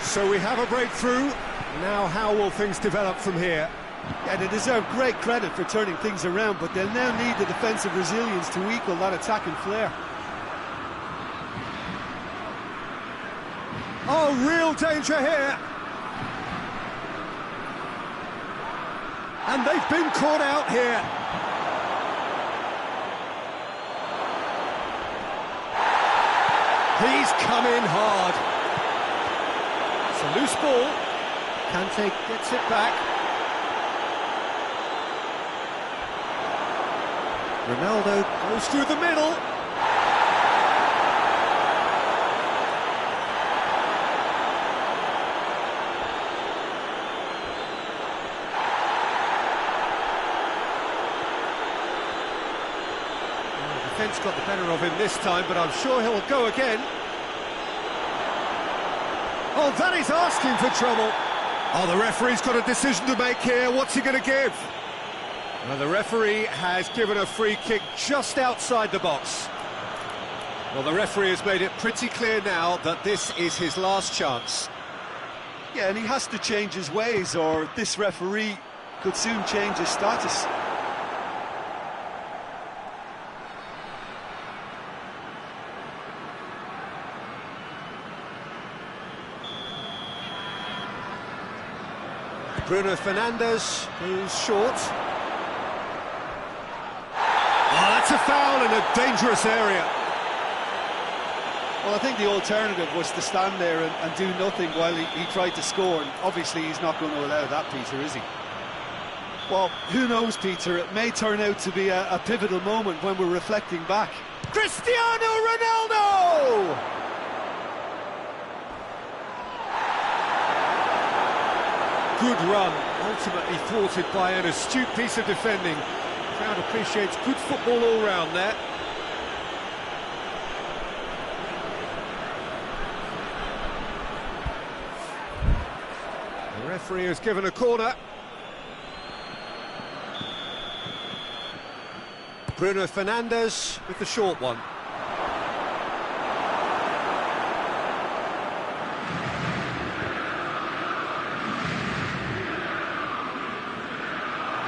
So we have a breakthrough. Now how will things develop from here? Yeah, they deserve great credit for turning things around, but they'll now need the defensive resilience to equal that attacking flair. Oh, real danger here. And they've been caught out here. He's come in hard. It's a loose ball. Kante gets it back. Ronaldo goes through the middle. The defence got the better of him this time, but I'm sure he'll go again. Oh, that is asking for trouble. Oh, the referee's got a decision to make here. What's he going to give? Well, the referee has given a free kick just outside the box. Well, the referee has made it pretty clear now that this is his last chance. Yeah, and he has to change his ways, or this referee could soon change his status. Bruno Fernandes goes short. Oh, that's a foul in a dangerous area. Well, I think the alternative was to stand there and do nothing while he tried to score, and obviously he's not going to allow that, Peter, is he? Well, who knows, Peter, it may turn out to be a pivotal moment when we're reflecting back. Cristiano Ronaldo! Good run, ultimately thwarted by an astute piece of defending. The crowd appreciates good football all round there. The referee has given a corner. Bruno Fernandes with the short one.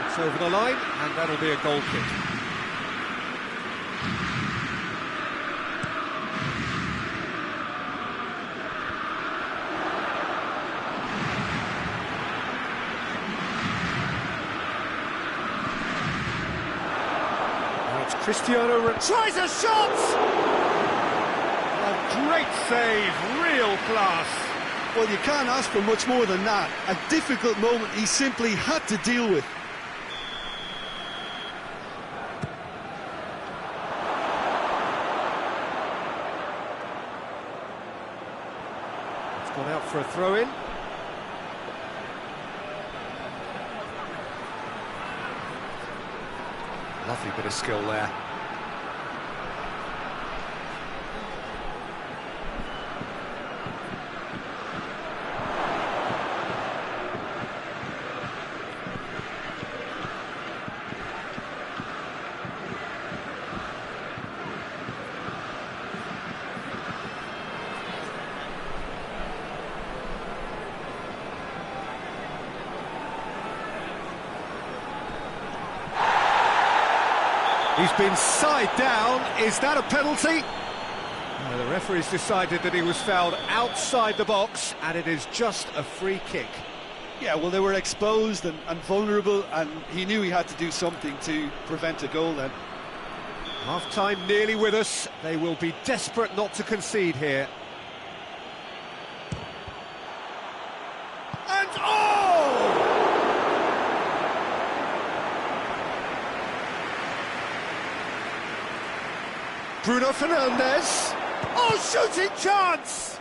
It's over the line, and that'll be a goal kick. Cristiano tries a shot! A great save, real class. Well, you can't ask for much more than that. A difficult moment he simply had to deal with. It's gone out for a throw-in. Lovely bit of skill there. He's been side down. Is that a penalty? No, the referee's decided that he was fouled outside the box, and it is just a free kick. Yeah, well, they were exposed and vulnerable, and he knew he had to do something to prevent a goal then. Half-time nearly with us. They will be desperate not to concede here. And oh! Bruno Fernandes. Oh, shooting chance!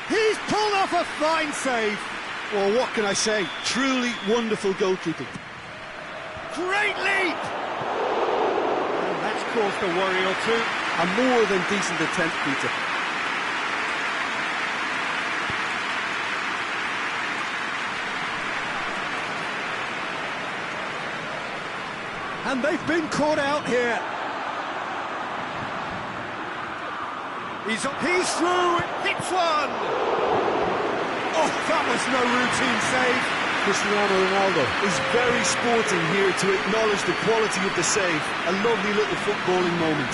He's pulled off a fine save. Well, what can I say? Truly wonderful goalkeeping. Great leap! And that's caused a worry or two. A more than decent attempt, Peter. And they've been caught out here. He's through, hits one! Oh, that was no routine save. Cristiano Ronaldo is very sporting here to acknowledge the quality of the save. A lovely little footballing moment.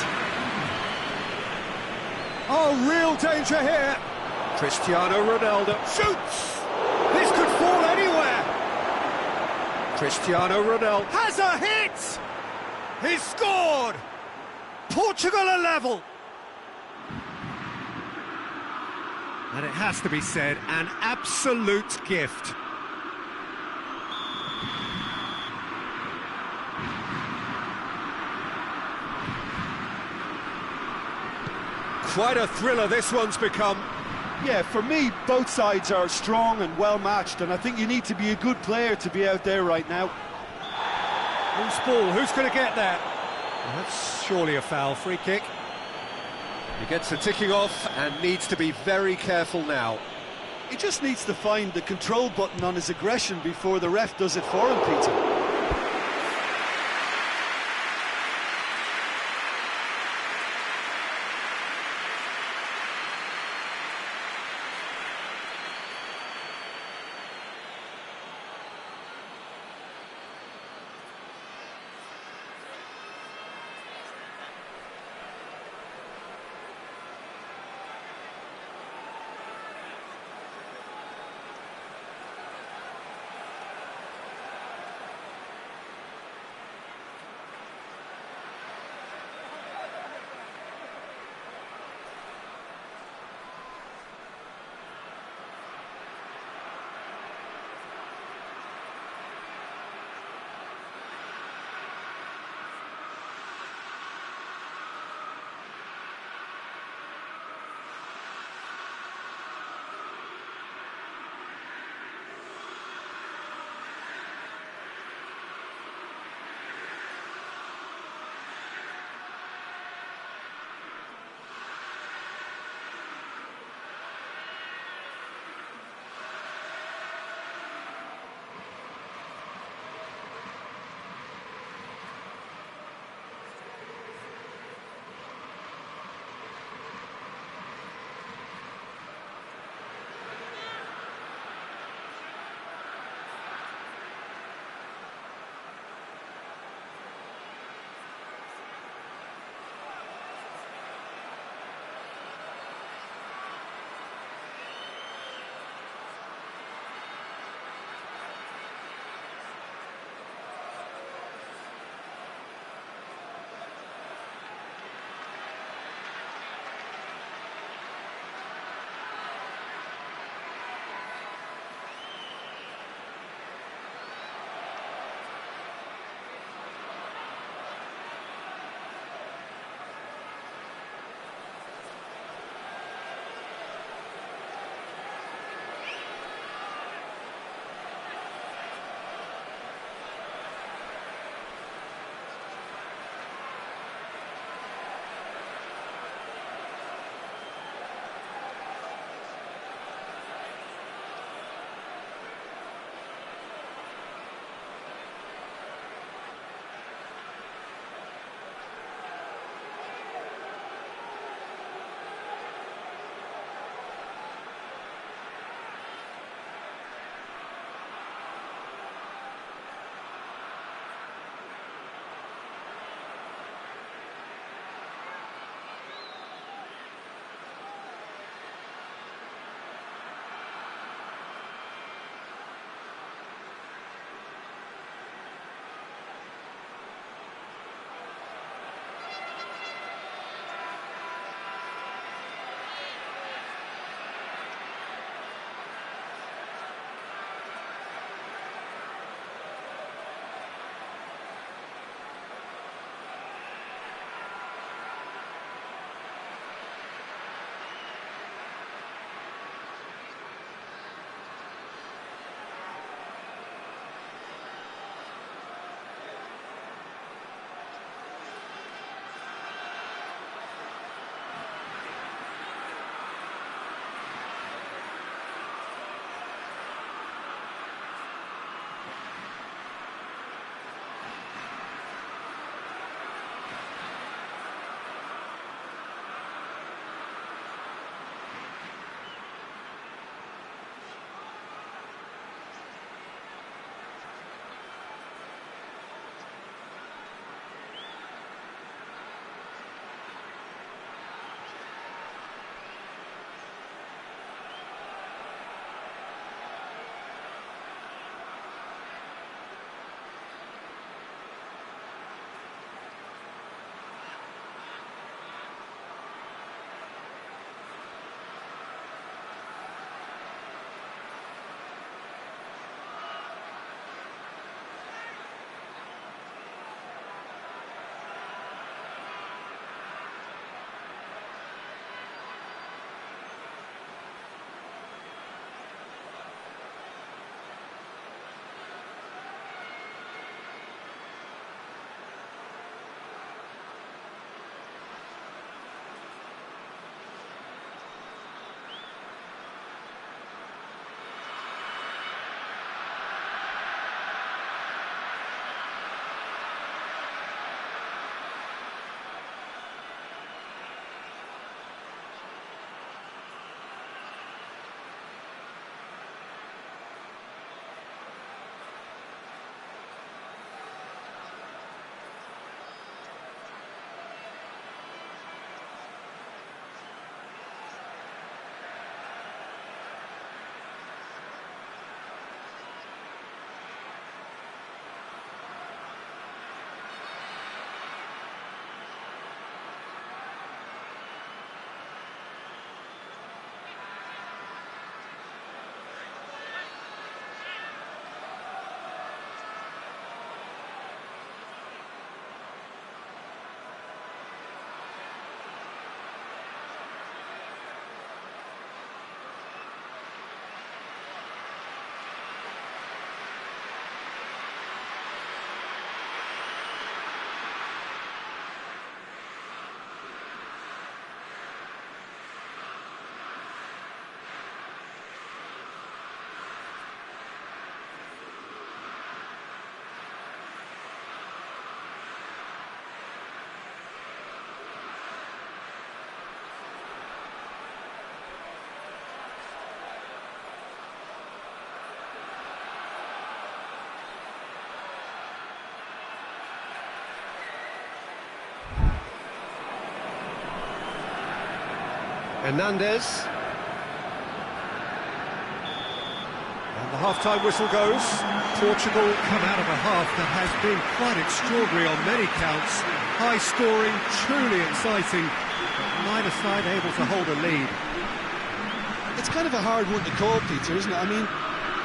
Oh, real danger here. Cristiano Ronaldo shoots. This could fall anywhere. Cristiano Ronaldo has a hit. He's scored. Portugal are level. And it has to be said, an absolute gift. Quite a thriller this one's become. Yeah, for me, both sides are strong and well matched, and I think you need to be a good player to be out there right now. Loose ball, who's going to get there? Well, that's surely a foul, free kick. He gets the ticking off and needs to be very careful now. He just needs to find the control button on his aggression before the ref does it for him, Peter. Hernandez. And the half-time whistle goes. Portugal come out of a half that has been quite extraordinary on many counts. High-scoring, truly exciting. Neither side able to hold a lead. It's kind of a hard one to call, Peter, isn't it? I mean,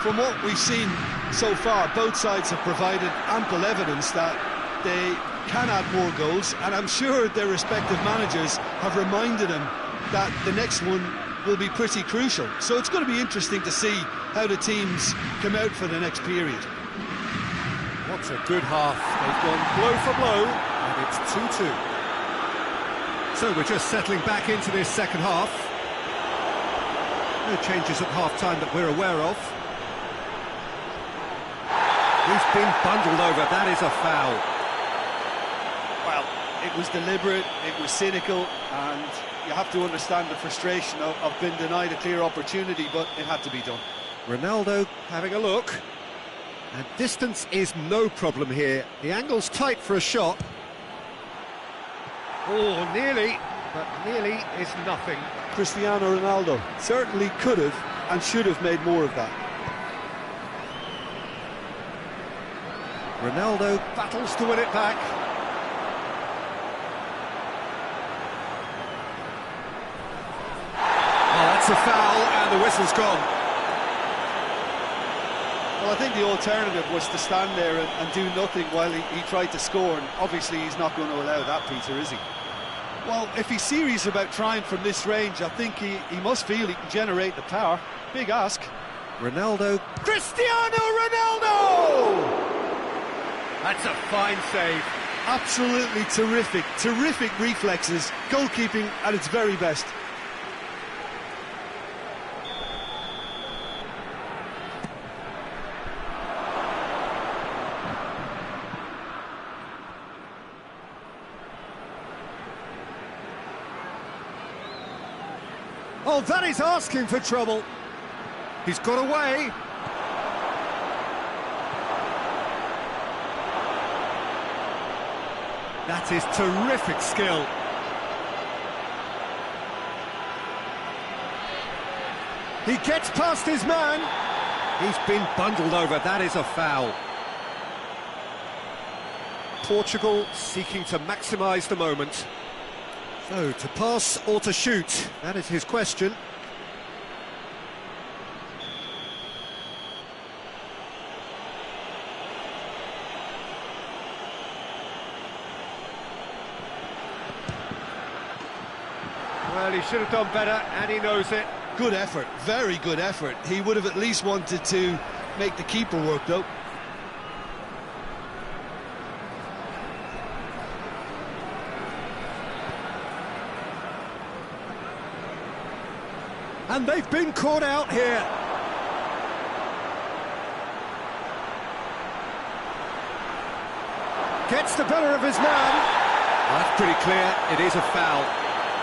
from what we've seen so far, both sides have provided ample evidence that they can add more goals, and I'm sure their respective managers have reminded them that the next one will be pretty crucial. So it's going to be interesting to see how the teams come out for the next period. What a good half. They've gone blow for blow, and it's 2-2. So we're just settling back into this second half. No changes at half-time that we're aware of. He's been bundled over, that is a foul. Well, it was deliberate, it was cynical, and you have to understand the frustration of being denied a clear opportunity, but it had to be done. Ronaldo having a look. And distance is no problem here. The angle's tight for a shot. Oh, nearly, but nearly is nothing. Cristiano Ronaldo certainly could have and should have made more of that. Ronaldo battles to win it back. Oh, that's a foul, and the whistle's gone. Well, I think the alternative was to stand there and do nothing while he tried to score, and obviously he's not going to allow that, Peter, is he? Well, if he's serious about trying from this range, I think he must feel he can generate the power. Big ask. Ronaldo. Cristiano Ronaldo! That's a fine save. Absolutely terrific, terrific reflexes. Goalkeeping at its very best. Oh, that is asking for trouble. He's got away. That is terrific skill. He gets past his man. He's been bundled over, that is a foul. Portugal seeking to maximise the moment. So, to pass or to shoot, that is his question. Well, he should have done better, and he knows it. Good effort, very good effort. He would have at least wanted to make the keeper work, though. And they've been caught out here. Gets the better of his man. That's pretty clear, it is a foul.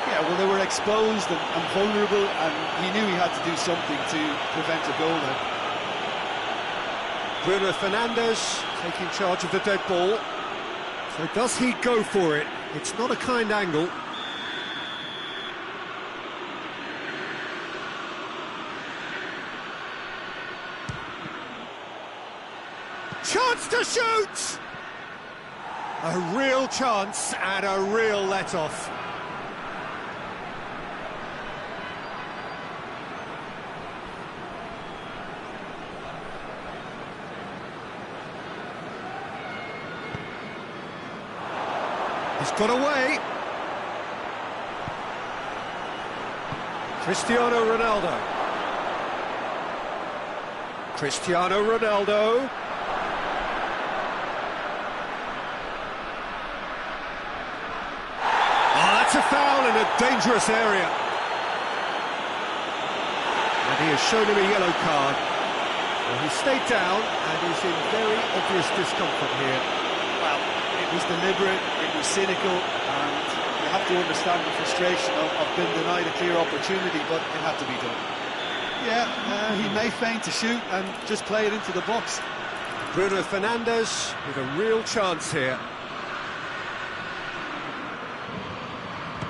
Yeah, well, they were exposed and vulnerable, and he knew he had to do something to prevent a goal then. Bruno Fernandes taking charge of the dead ball. So does he go for it? It's not a kind angle. Chance to shoot! A real chance and a real let-off. He's got away. Cristiano Ronaldo. Cristiano Ronaldo. It's a foul in a dangerous area. And he has shown him a yellow card. Well, he stayed down and is in very obvious discomfort here. Well, it was deliberate, it was cynical, and you have to understand the frustration of being denied a clear opportunity, but it had to be done. Yeah, he may feign to shoot and just play it into the box. Bruno Fernandes with a real chance here.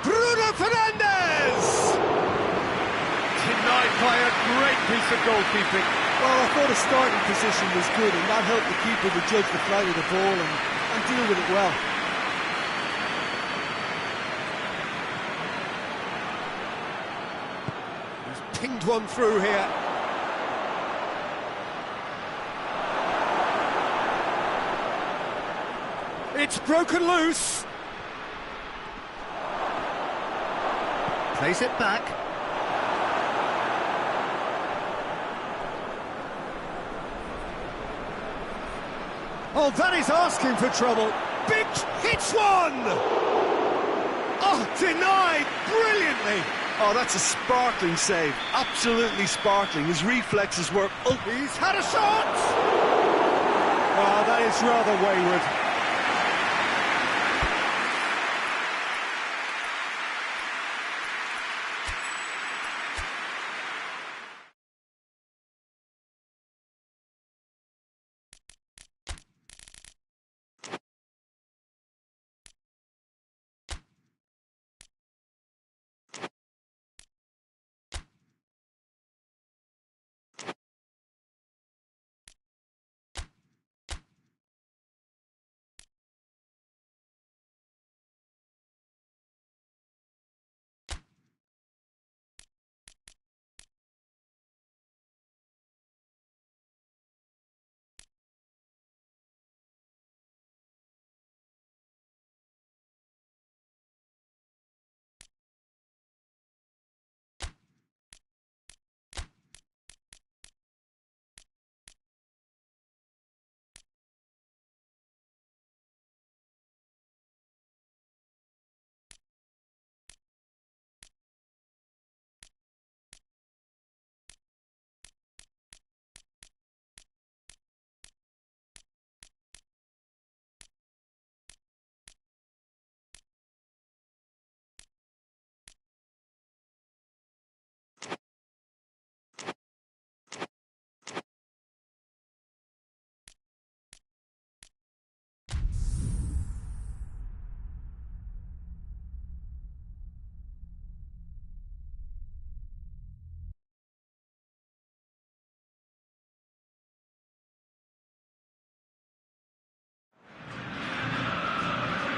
Bruno Fernandes! umpire, great piece of goalkeeping. Well, I thought the starting position was good, and that helped the keeper to judge the flight of the ball and deal with it well. He's pinged one through here. It's broken loose. Plays it back. Oh, that is asking for trouble. Big hits one! Oh, denied brilliantly. Oh, that's a sparkling save. Absolutely sparkling. His reflexes were... Oh, he's had a shot! Oh, that is rather wayward.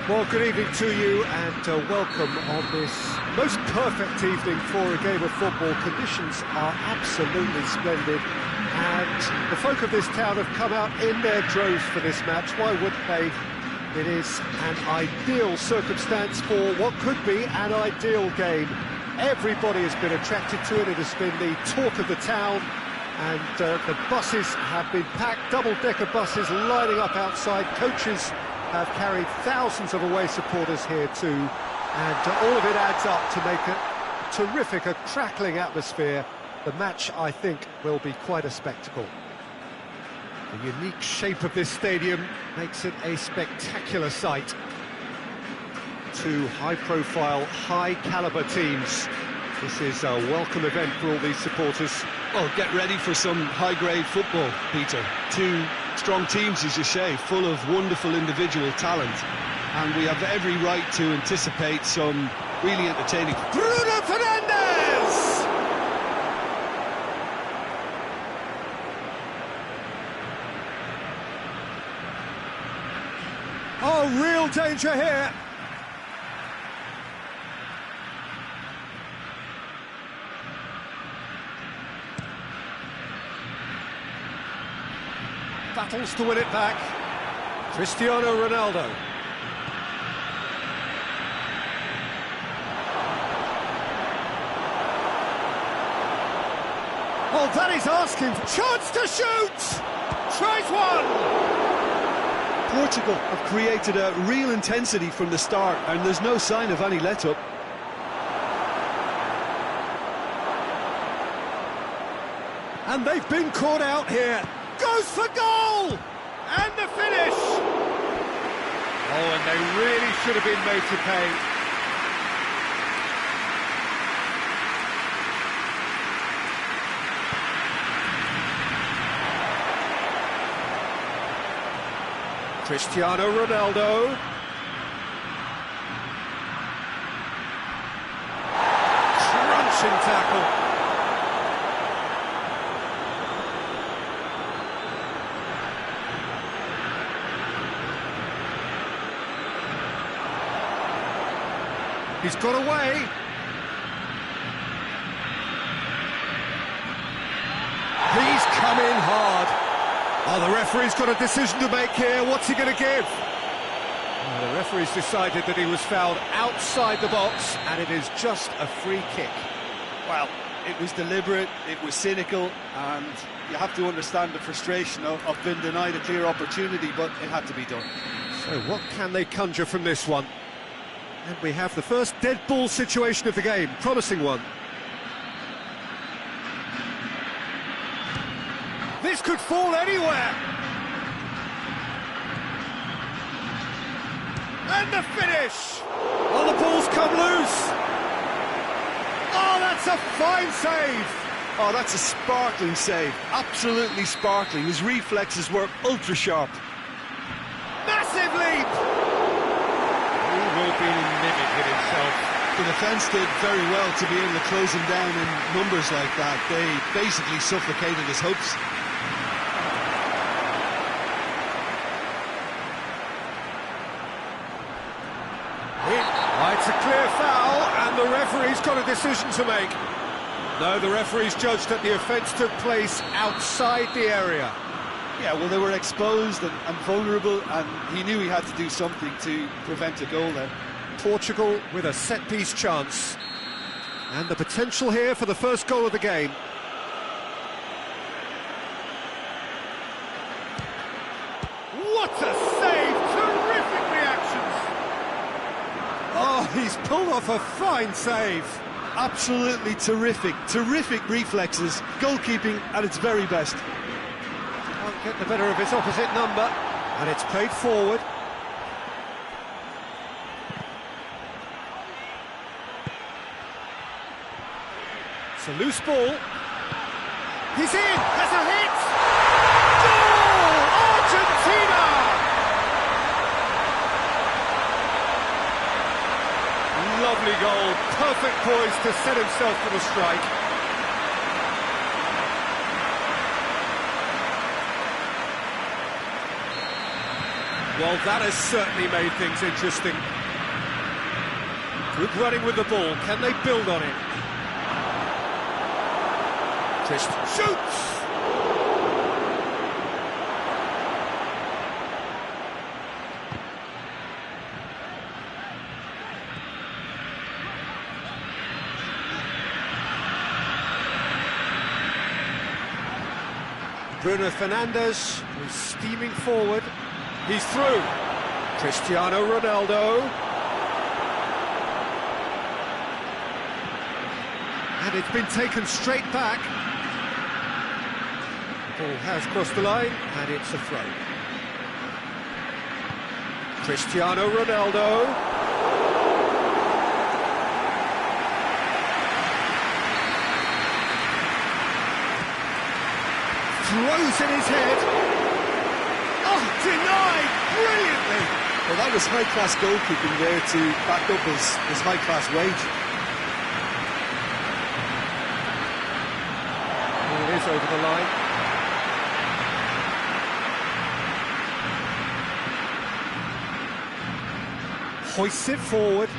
Well, good evening to you and welcome on this most perfect evening for a game of football. Conditions are absolutely splendid and the folk of this town have come out in their droves for this match. Why wouldn't they? It is an ideal circumstance for what could be an ideal game. Everybody has been attracted to it. It has been the talk of the town and the buses have been packed, double-decker buses lining up outside. Coaches have carried thousands of away supporters here too, and all of it adds up to make a terrific, a crackling atmosphere. The match, I think, will be quite a spectacle. The unique shape of this stadium makes it a spectacular sight. Two high-profile, high-caliber teams. This is a welcome event for all these supporters. well, get ready for some high-grade football, Peter. Two strong teams, as you say, full of wonderful individual talent. And we have every right to anticipate some really entertaining... Bruno Fernandes! Oh, real danger here. Battles to win it back. Cristiano Ronaldo. Oh, that is asking. Chance to shoot! Tries one! Portugal have created a real intensity from the start, and there's no sign of any let-up. And they've been caught out here. Goes for goal! And the finish! Oh, and they really should have been made to pay. Cristiano Ronaldo. Crunching tackle. He's got away. He's come in hard. Oh, the referee's got a decision to make here. What's he going to give? Oh, the referee's decided that he was fouled outside the box, and it is just a free kick. Well, it was deliberate, it was cynical, and you have to understand the frustration of being denied a clear opportunity, but it had to be done. So what can they conjure from this one? And we have the first dead ball situation of the game, promising one. This could fall anywhere. And the finish! Oh, the ball's come loose. Oh, that's a fine save. Oh, that's a sparkling save. Absolutely sparkling. His reflexes were ultra sharp. Massive leap! He will be mimicking himself. The defence did very well to be able to close him down in numbers like that. They basically suffocated his hopes. It's a clear foul, and the referee's got a decision to make. No, the referee's judged that the offence took place outside the area. Yeah, well, they were exposed and vulnerable, and he knew he had to do something to prevent a goal there. Portugal with a set-piece chance. And the potential here for the first goal of the game. What a save! Terrific reactions! Oh, he's pulled off a fine save. Absolutely terrific, terrific reflexes, goalkeeping at its very best. Can't get the better of his opposite number, and it's played forward. It's a loose ball. He's in! Has a hit! Goal! Argentina! Lovely goal, perfect poise to set himself for the strike. Well, that has certainly made things interesting. Good running with the ball, can they build on it? Christ shoots! Bruno Fernandes is steaming forward. He's through. Cristiano Ronaldo. And it's been taken straight back. Ball has crossed the line, and it's a throw. Cristiano Ronaldo. Throws in his head. Oh, denied brilliantly. Well, that was high-class goalkeeping there to back up his high-class wage. It is over the line. Hoists it forward.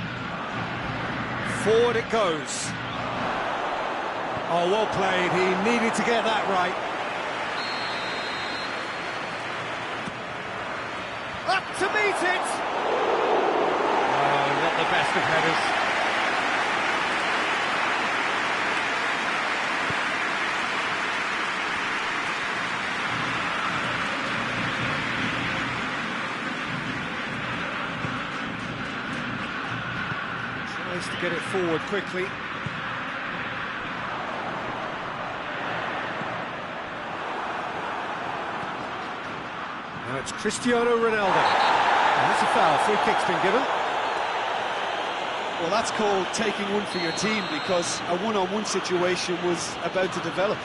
Forward it goes. Oh, well played. He needed to get that right. Up to meet it! Oh, not the best of headers. Tries to get it forward quickly. Now it's Cristiano Ronaldo. And that's a foul. Free kick's been given. Well, that's called taking one for your team, because a one-on-one situation was about to develop.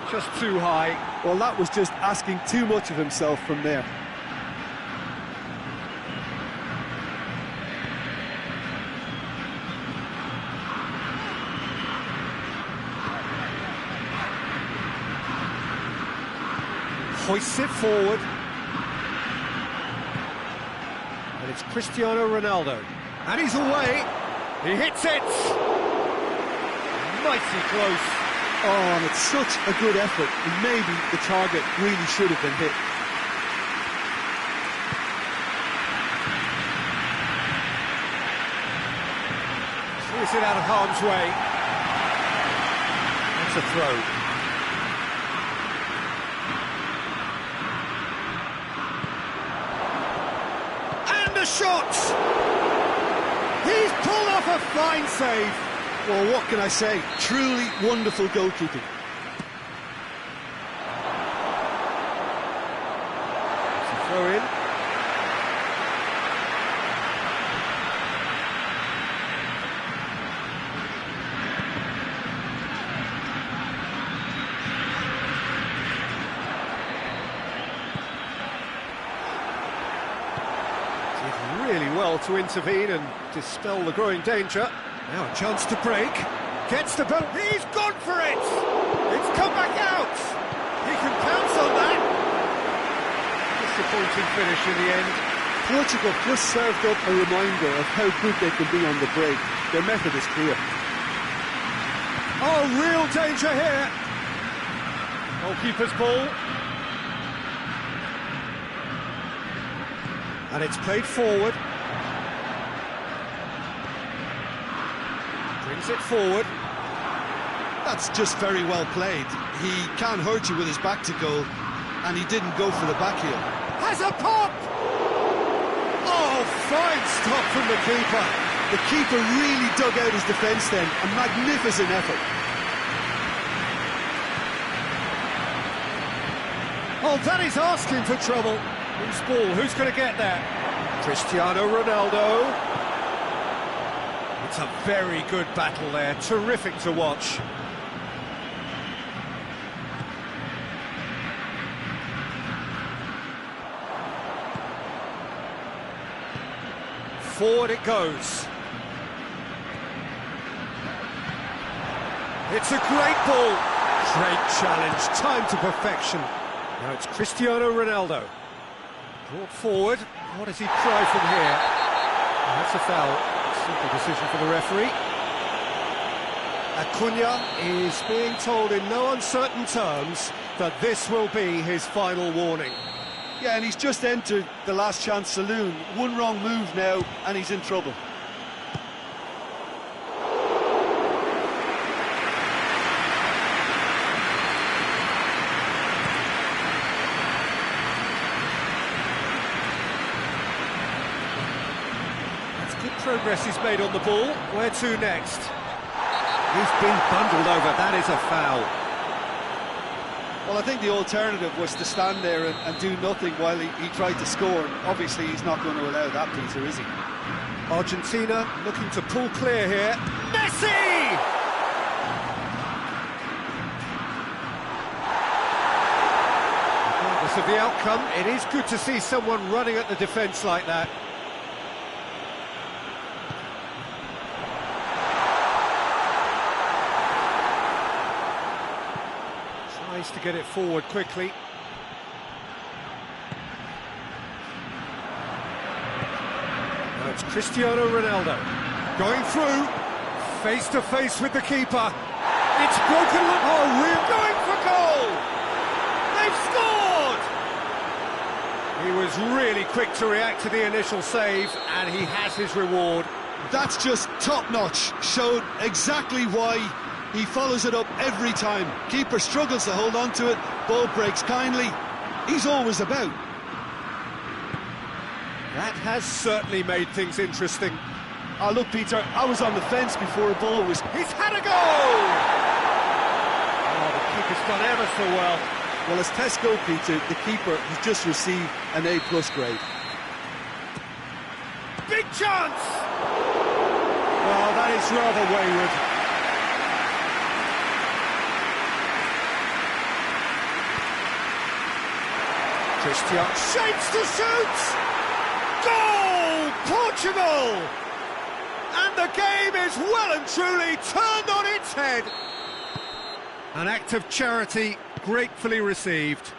Just too high. Well, that was just asking too much of himself from there. Hoists it forward. And it's Cristiano Ronaldo. And he's away. He hits it. Mighty close. Oh, and it's such a good effort. And maybe the target really should have been hit. Clears it out of harm's way. That's a throw. Shot! He's pulled off a fine save. Well, what can I say? Truly wonderful goalkeeping. It's a throw in. Really well to intervene and dispel the growing danger. Now a chance to break. Gets the ball. He's gone for it! It's come back out! He can pounce on that. Disappointing finish in the end. Portugal just served up a reminder of how good they can be on the break. Their method is clear. Oh, real danger here. Goalkeeper's ball. And it's played forward. Brings it forward. That's just very well played. He can't hurt you with his back to goal, and he didn't go for the back heel. Has a pop! Oh, fine stop from the keeper. The keeper really dug out his defence then. A magnificent effort. Oh, that is asking for trouble. Loose ball, who's going to get there? Cristiano Ronaldo. It's a very good battle there, terrific to watch. Forward it goes. It's a great ball. Great challenge, time to perfection. Now it's Cristiano Ronaldo. Brought forward. What does he try from here? Oh, that's a foul. Simple decision for the referee. Acuna is being told in no uncertain terms that this will be his final warning. Yeah, and he's just entered the last chance saloon. One wrong move now, and he's in trouble. Progress he's made on the ball. Where to next? He's been bundled over. That is a foul. Well, I think the alternative was to stand there and do nothing while he tried to score. Obviously, he's not going to allow that, Peter, is he? Argentina looking to pull clear here. Messi! Regardless of the outcome, it is good to see someone running at the defence like that. To get it forward quickly. Now it's Cristiano Ronaldo going through, face to face with the keeper. It's broken. Oh, we're going for goal! They've scored! He was really quick to react to the initial save, and he has his reward. That's just top-notch. Showed exactly why he follows it up every time. Keeper struggles to hold on to it, ball breaks kindly. He's always about. That has certainly made things interesting. Oh, look, Peter, I was on the fence before a ball was... He's had a goal! Oh, the keeper's done ever so well. Well, as test goal, Peter, the keeper has just received an A+ grade. Big chance! Oh, that is rather wayward. Cristiano shapes to shoot! Goal! Portugal! And the game is well and truly turned on its head. An act of charity gratefully received.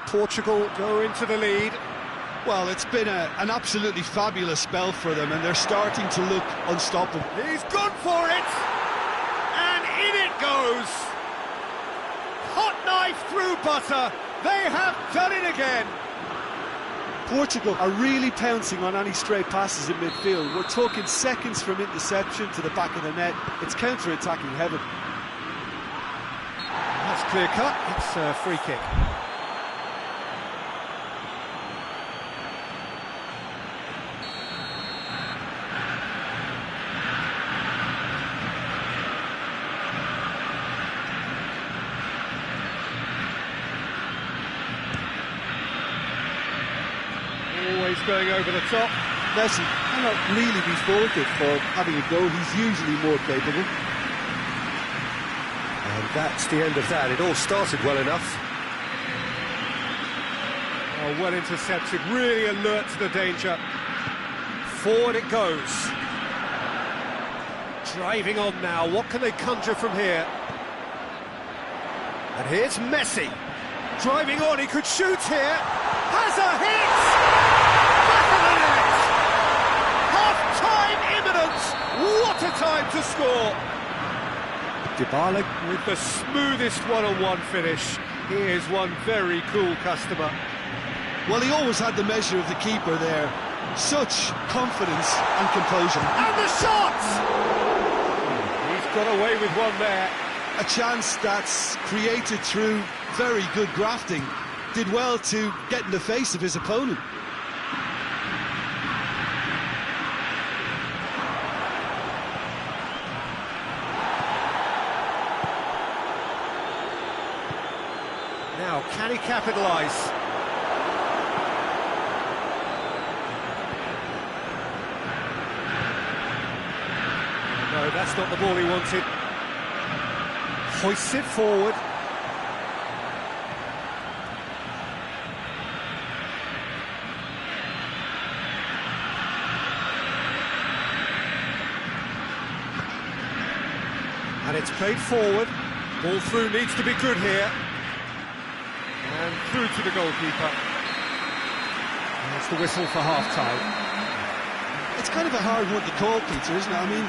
Portugal go into the lead. Well, it's been an absolutely fabulous spell for them, and they're starting to look unstoppable. He's gone for it! And in it goes! Hot knife through butter! They have done it again! Portugal are really pouncing on any stray passes in midfield. We're talking seconds from interception to the back of the net. It's counter-attacking heaven. That's clear cut. It's a free kick. Always going over the top. Messi cannot really be faulted for having a go. He's usually more capable. And that's the end of that. It all started well enough. Oh, well intercepted, really alert to the danger. Forward it goes. Driving on now, what can they conjure from here? And here's Messi. Driving on, he could shoot here. Has a hit! Back of the net! Half-time imminent! What a time to score! Dybala with the smoothest one-on-one finish. He is one very cool customer. Well, he always had the measure of the keeper there. Such confidence and composure. And the shot! He's got away with one there. A chance that's created through very good grafting. Did well to get in the face of his opponent. Now, can he capitalise? No, that's not the ball he wanted. Hoists it forward. And it's played forward. Ball through needs to be good here. And through to the goalkeeper. And that's the whistle for half-time. It's kind of a hard one to call, Peter, isn't it? I mean,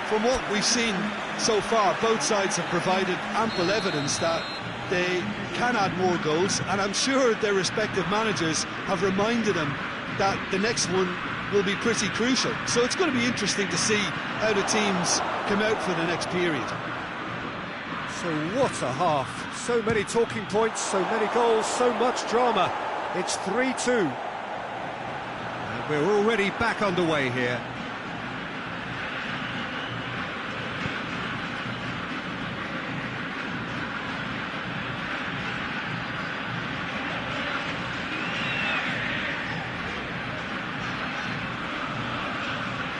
from what we've seen so far, both sides have provided ample evidence that they can add more goals, and I'm sure their respective managers have reminded them that the next one will be pretty crucial. So it's going to be interesting to see how the teams come out for the next period. So what a half. So many talking points, so many goals, so much drama. It's 3-2. And we're already back underway here.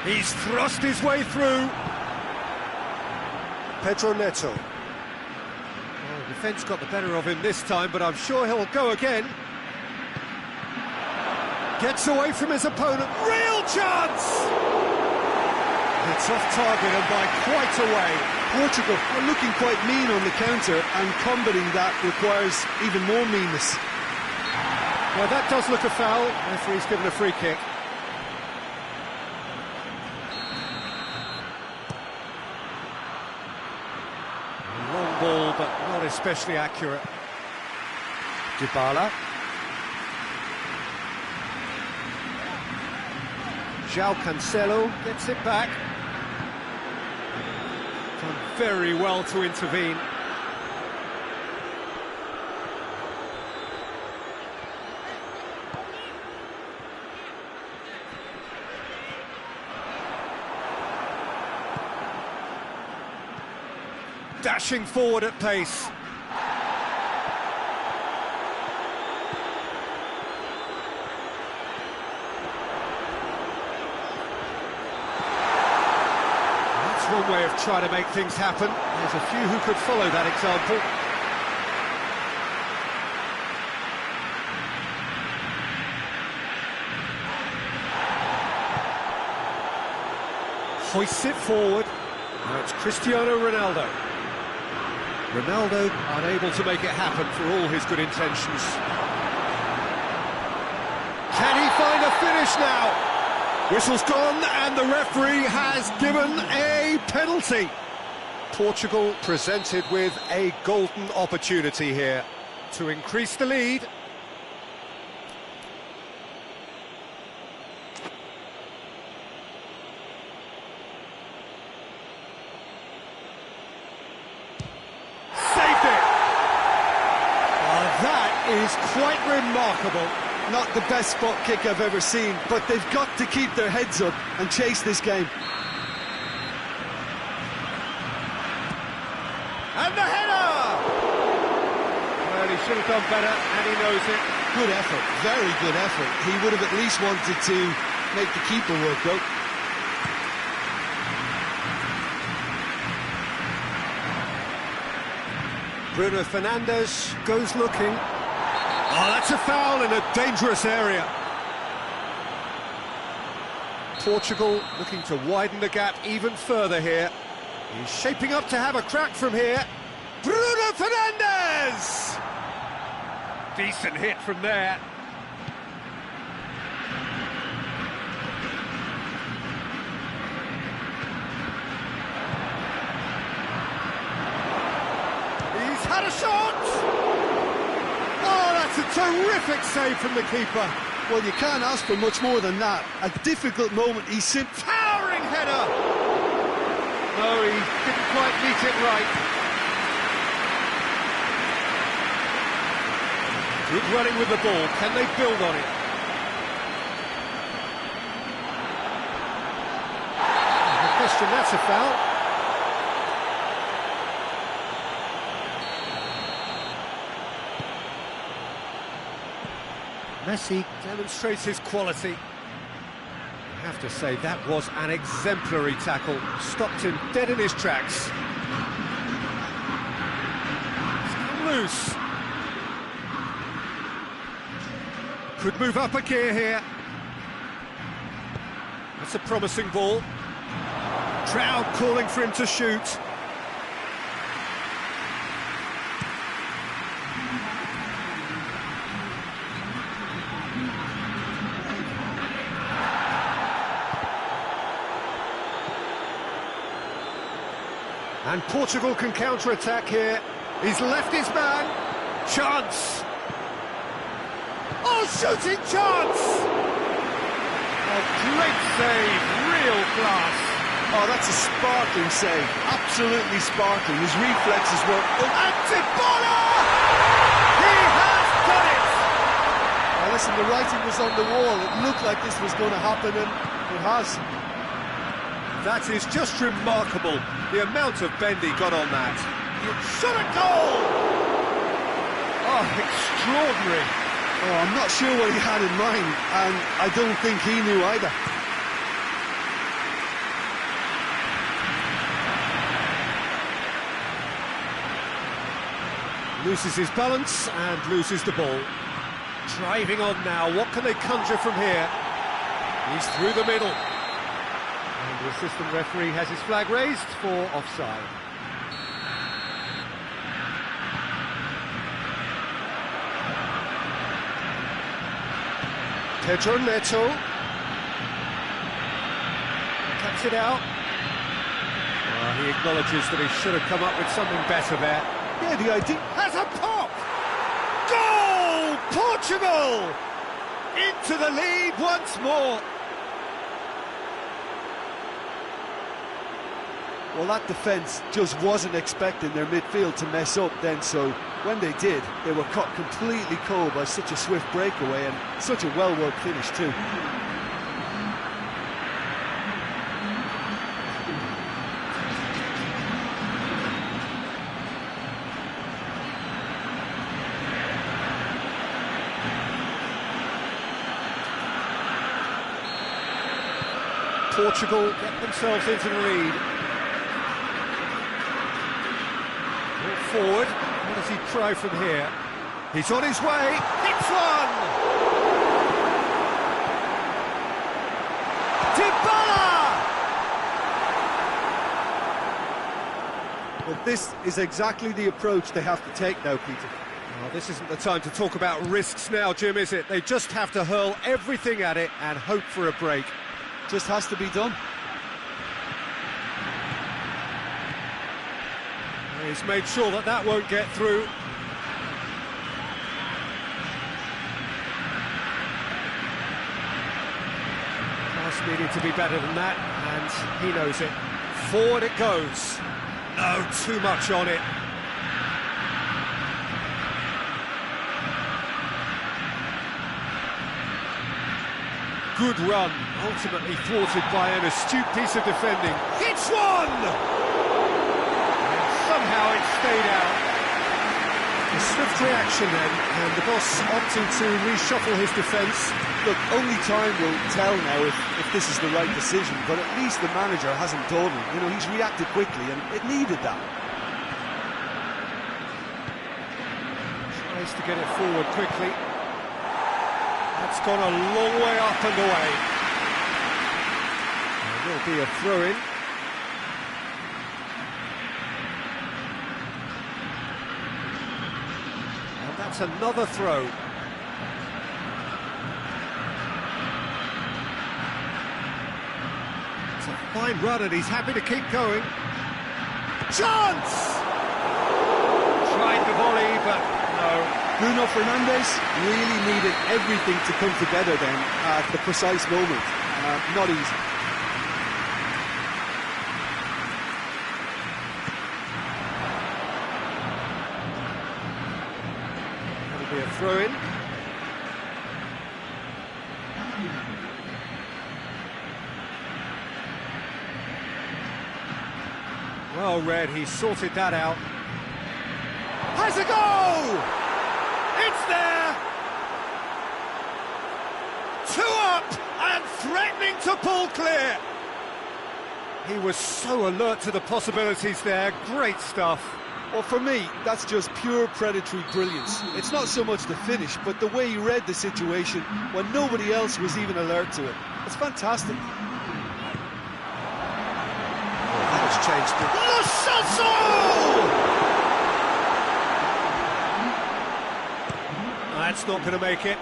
He's thrust his way through. Pedro Neto. Well, the defence got the better of him this time, but I'm sure he'll go again. Gets away from his opponent. Real chance! It's off target and by quite a way. Portugal are looking quite mean on the counter, and combating that requires even more meanness. Well, that does look a foul. Referee's given a free kick. Long ball, but not especially accurate. Dybala. João Cancelo gets it back. Done very well to intervene. Dashing forward at pace. One way of trying to make things happen. There's a few who could follow that example. Hoists it forward. Now it's Cristiano Ronaldo. Ronaldo unable to make it happen for all his good intentions. Can he finish now. Whistle's gone and the referee has given a penalty. Portugal presented with a golden opportunity here to increase the lead. Saved it! That is quite remarkable. Not the best spot kick I've ever seen, but they've got to keep their heads up and chase this game. And the header! Well, he should have done better, and he knows it. Good effort, very good effort. He would have at least wanted to make the keeper work, though. Bruno Fernandes goes looking. Oh, that's a foul in a dangerous area. Portugal looking to widen the gap even further here. He's shaping up to have a crack from here. Bruno Fernandes! Decent hit from there. He's had a shot! Oh, that's a terrific save from the keeper. Well, you can't ask for much more than that. A difficult moment, he's simply... Towering header! No, he didn't quite meet it right. Good running with the ball. Can they build on it? No question, that's a foul. Messi demonstrates his quality. I have to say, that was an exemplary tackle. Stopped him dead in his tracks. It's come loose. Could move up a gear here. That's a promising ball. Crowd calling for him to shoot. And Portugal can counter-attack here. He's left his man. Chance. Oh, shooting chance! Oh, great save, real class. Oh, that's a sparkling save. Absolutely sparkling. His reflexes were... And Dybala! He has done it! Now listen, the writing was on the wall. It looked like this was going to happen, and it has. That is just remarkable, the amount of bend he got on that. It shot a goal! Oh, extraordinary. Oh, I'm not sure what he had in mind, and I don't think he knew either. Loses his balance and loses the ball. Driving on now, what can they conjure from here? He's through the middle. And the assistant referee has his flag raised for offside. Pedro Neto cuts it out. Oh, he acknowledges that he should have come up with something better there. Yeah, the idea... Has a pop! Goal! Portugal! Into the lead once more. Well, that defence just wasn't expecting their midfield to mess up then, so when they did, they were caught completely cold by such a swift breakaway and such a well-worked finish too. Portugal get themselves into the lead. Forward, what does he try from here? He's on his way, hits one! Dybala! But this is exactly the approach they have to take now, Peter. Well, this isn't the time to talk about risks now, Jim, is it? They just have to hurl everything at it and hope for a break. Just has to be done. He's made sure that that won't get through. Pass needed to be better than that, and he knows it. Forward it goes. No, too much on it. Good run, ultimately thwarted by an astute piece of defending. Hits one! And somehow it stayed out. A swift reaction then, and the boss opting to reshuffle his defence. Look, only time will tell now if this is the right decision, but at least the manager hasn't dawdled. You know, he's reacted quickly, and it needed that. Tries to get it forward quickly. That's gone a long way up and away. There will be a throw-in. And that's another throw. It's a fine run and he's happy to keep going. Chance! Tried the volley, but no. Bruno Fernandes really needed everything to come together then at the precise moment. Not easy. That'll be a throw-in. Well read, he sorted that out. Has a goal! It's there! 2 up and threatening to pull clear. He was so alert to the possibilities there. Great stuff. Well, for me, that's just pure predatory brilliance. It's not so much the finish, but the way he read the situation when nobody else was even alert to it. It's fantastic. That has changed it. Lo Celso! That's not going to make it.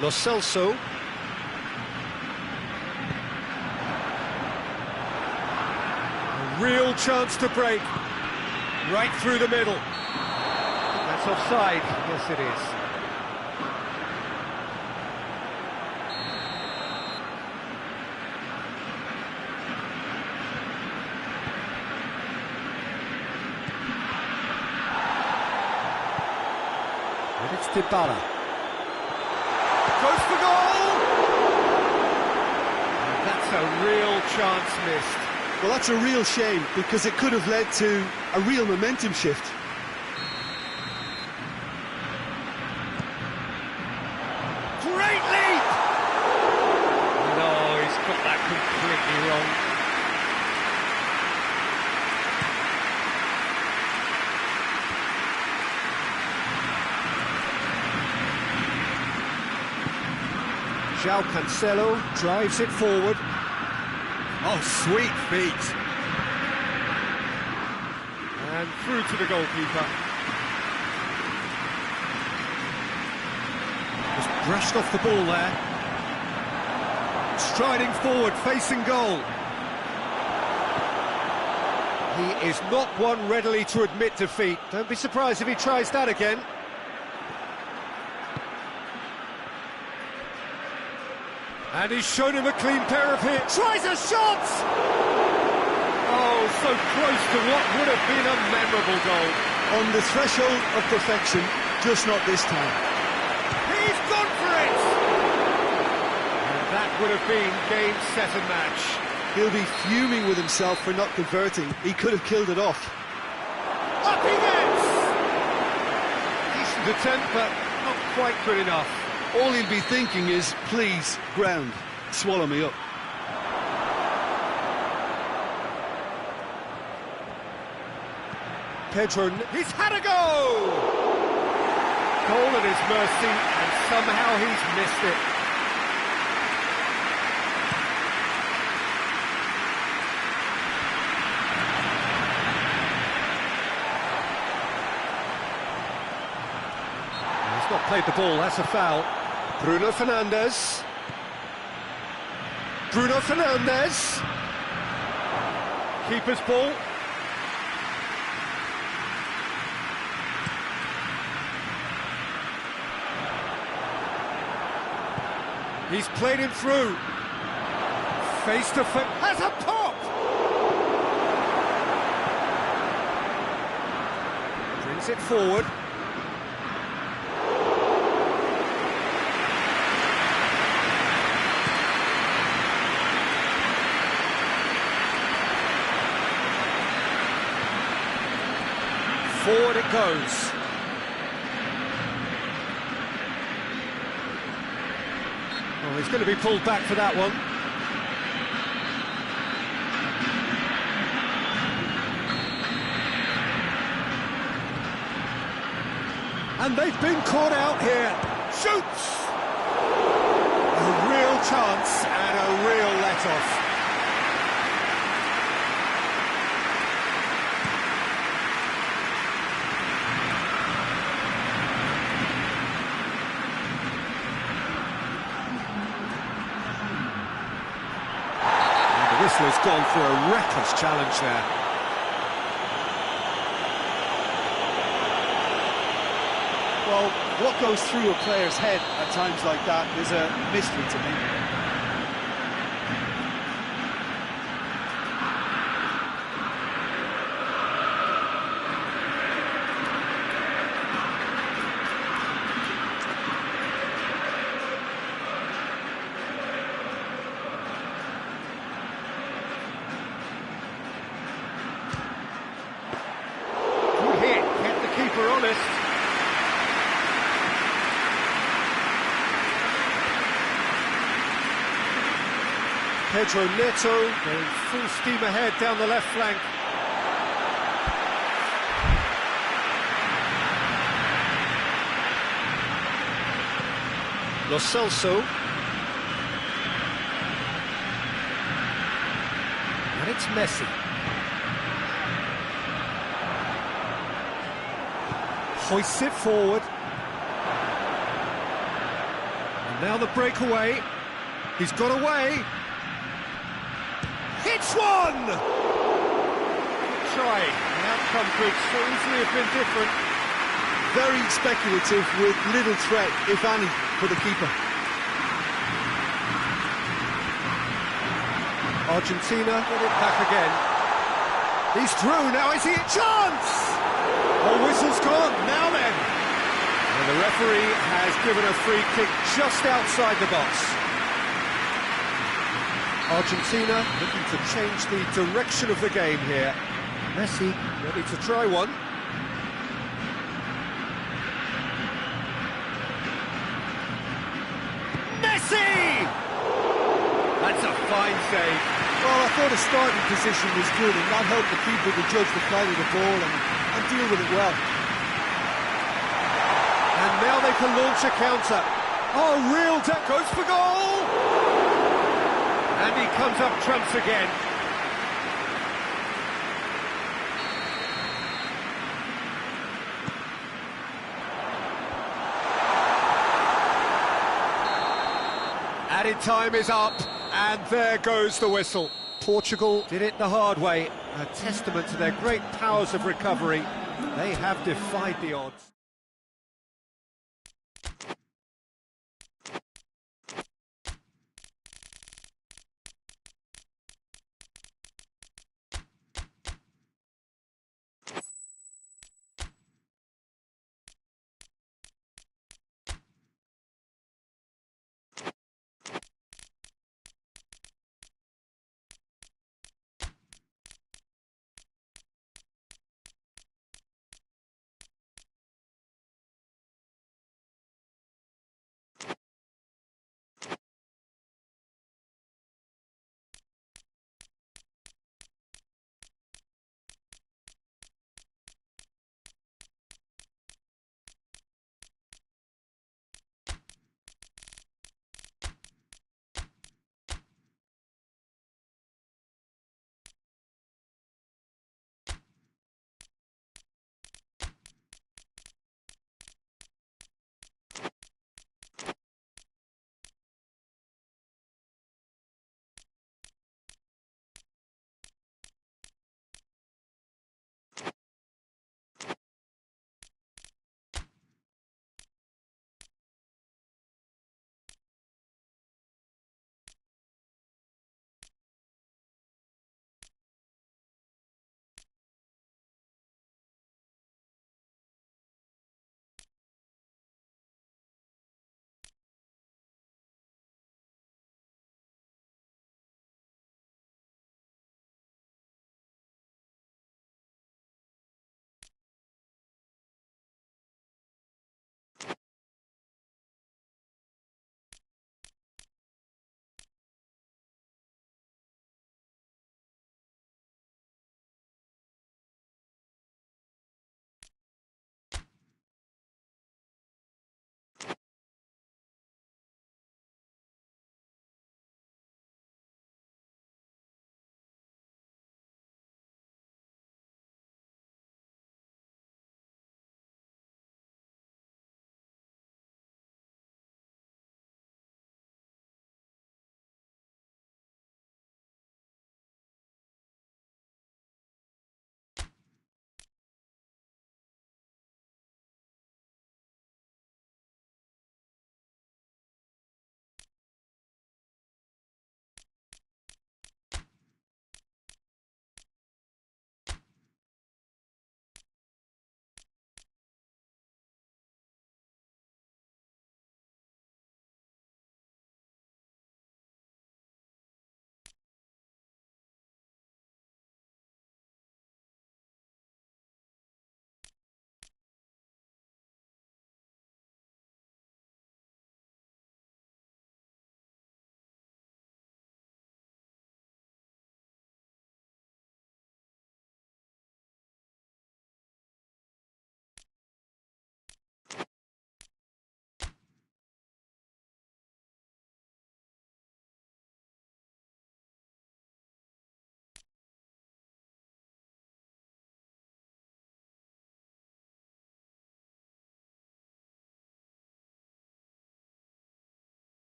Lo Celso. A real chance to break. Right through the middle. That's offside. Yes, it is. And it's Dybala. Goes for goal! And that's a real chance missed. Well, that's a real shame, because it could have led to a real momentum shift. Great leap! No, he's got that completely wrong. João Cancelo drives it forward. Oh, sweet feet. And through to the goalkeeper. Just brushed off the ball there. Striding forward, facing goal. He is not one readily to admit defeat. Don't be surprised if he tries that again. And he's shown him a clean pair of hits. Tries a shot! Oh, so close to what would have been a memorable goal. On the threshold of perfection, just not this time. He's gone for it! And that would have been game, set and match. He'll be fuming with himself for not converting. He could have killed it off. Up he gets! Decent attempt, but not quite good enough. All he'll be thinking is, please, ground, swallow me up. Pedro, he's had a go! Goal at his mercy, and somehow he's missed it. played the ball, that's a foul. Bruno Fernandes. Bruno Fernandes. Keeper's ball. He's played him through. Face to face. Has a pop! Brings it forward. Forward it goes. Oh, he's going to be pulled back for that one. And they've been caught out here. Shoots! A real chance and a real let-off. The whistler's gone for a reckless challenge there. Well, what goes through a player's head at times like that is a mystery to me. Good hit, kept the keeper honest. Pedro Neto going full steam ahead down the left flank. Lo Celso. And it's Messi. Hoists it forward. And now the breakaway. He's got away. Hits one! Try. The outcome could so easily have been different. Very speculative with little threat, if any, for the keeper. Argentina get it back again. He's through, now is he a chance? Oh, whistle's gone, now then. And the referee has given a free kick just outside the box. Argentina looking to change the direction of the game here. Messi ready to try one. Messi! That's a fine save. Well, I thought the starting position was good, and that helped the keeper to judge the flight of the ball and deal with it well. And now they can launch a counter. Oh, real goes for goal! And he comes up trumps again. Added time is up, and there goes the whistle. Portugal did it the hard way, a testament to their great powers of recovery. They have defied the odds.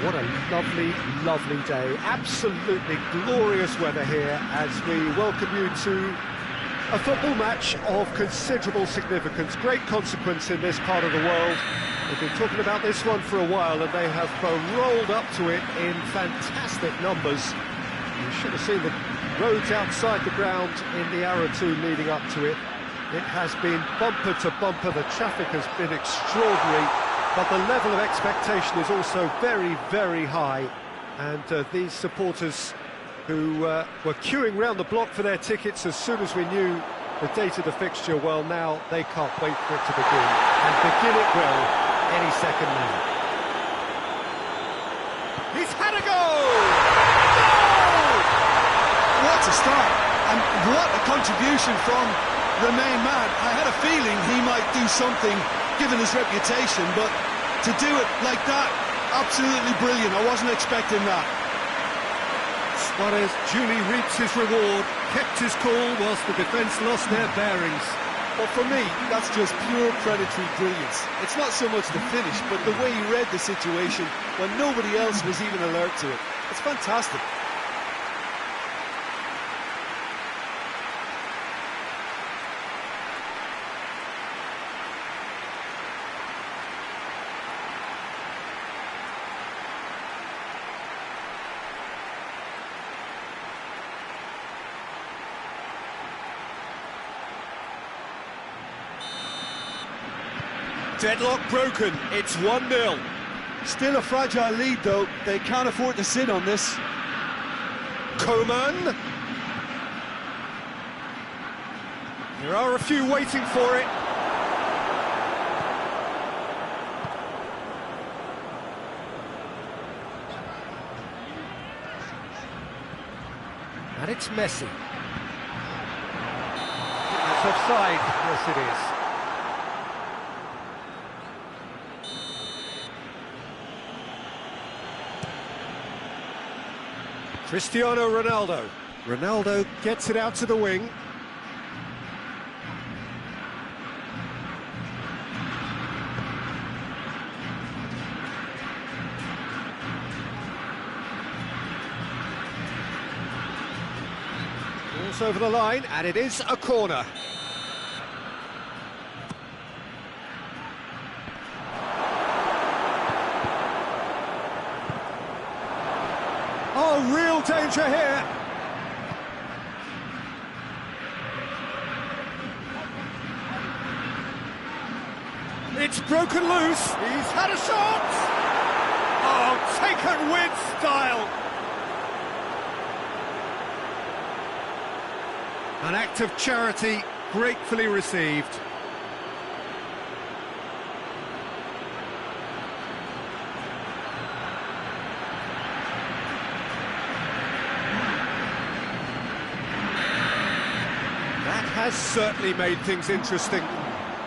What a lovely, lovely day. Absolutely glorious weather here as we welcome you to a football match of considerable significance, great consequence in this part of the world. We've been talking about this one for a while and they have rolled up to it in fantastic numbers. You should have seen the roads outside the ground in the hour or two leading up to it. It has been bumper to bumper, the traffic has been extraordinary, but the level of expectation is also very, very high. And these supporters who were queuing round the block for their tickets as soon as we knew the date of the fixture, well, now they can't wait for it to begin. And begin it will any second now. He's had a goal! Goal! What a start, and what a contribution from the main man. I had a feeling he might do something given his reputation, but to do it like that, absolutely brilliant. I wasn't expecting that. Suarez duly reaps his reward, kept his cool whilst the defence lost their bearings. Well, for me, that's just pure predatory brilliance. It's not so much the finish, but the way he read the situation when nobody else was even alert to it. It's fantastic. Deadlock broken, it's 1-0. Still a fragile lead, though. They can't afford to sit on this. Coman. There are a few waiting for it. And it's Messi. That's offside, yes it is. Cristiano Ronaldo. Ronaldo gets it out to the wing. Ball's over the line, and it is a corner. Oh, real danger here. It's broken loose. He's had a shot. Oh, taken with style. An act of charity gratefully received. Has certainly made things interesting.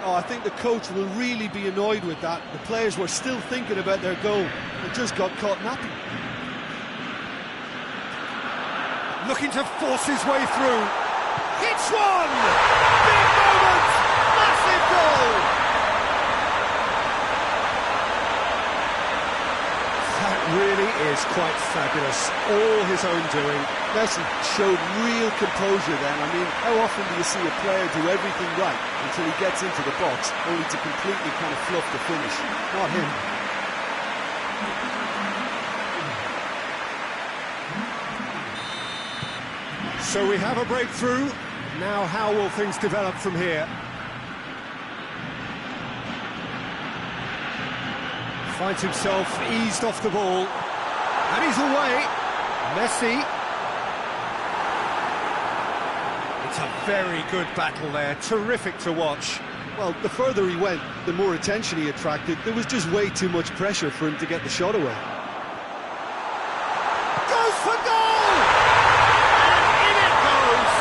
Oh, I think the coach will really be annoyed with that. The players were still thinking about their goal and just got caught napping. Looking to force his way through. Hits one! Big moment! Massive goal! That really is quite fabulous. All his own doing. Messi showed real composure then. I mean, how often do you see a player do everything right until he gets into the box, only to completely kind of fluff the finish? Not him. So we have a breakthrough. Now how will things develop from here? Finds himself eased off the ball. And he's away. Messi. It's a very good battle there. Terrific to watch. Well, the further he went, the more attention he attracted. There was just way too much pressure for him to get the shot away. Goes for goal! And in it goes!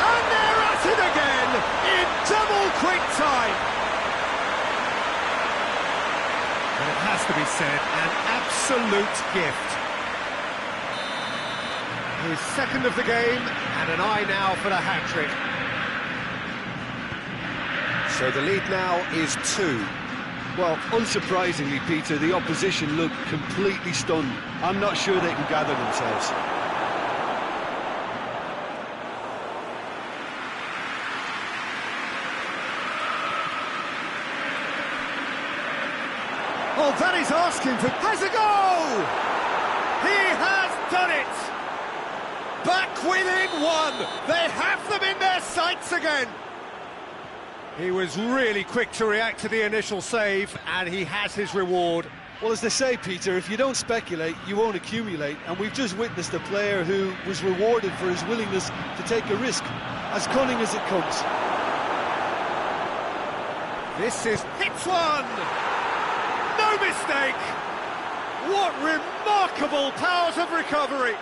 And they're at it again in double quick time. And it has to be said, an absolute gift. His second of the game, and an eye now for the hat-trick. So the lead now is 2. Well, unsurprisingly, Peter, the opposition look completely stunned. I'm not sure they can gather themselves. Oh, that is asking for... Has a goal! He has done it! Back within one! They have them in their sights again! He was really quick to react to the initial save, and he has his reward. Well, as they say, Peter, if you don't speculate, you won't accumulate, and we've just witnessed a player who was rewarded for his willingness to take a risk, as cunning as it comes. This is... hits one! No mistake! What remarkable powers of recovery!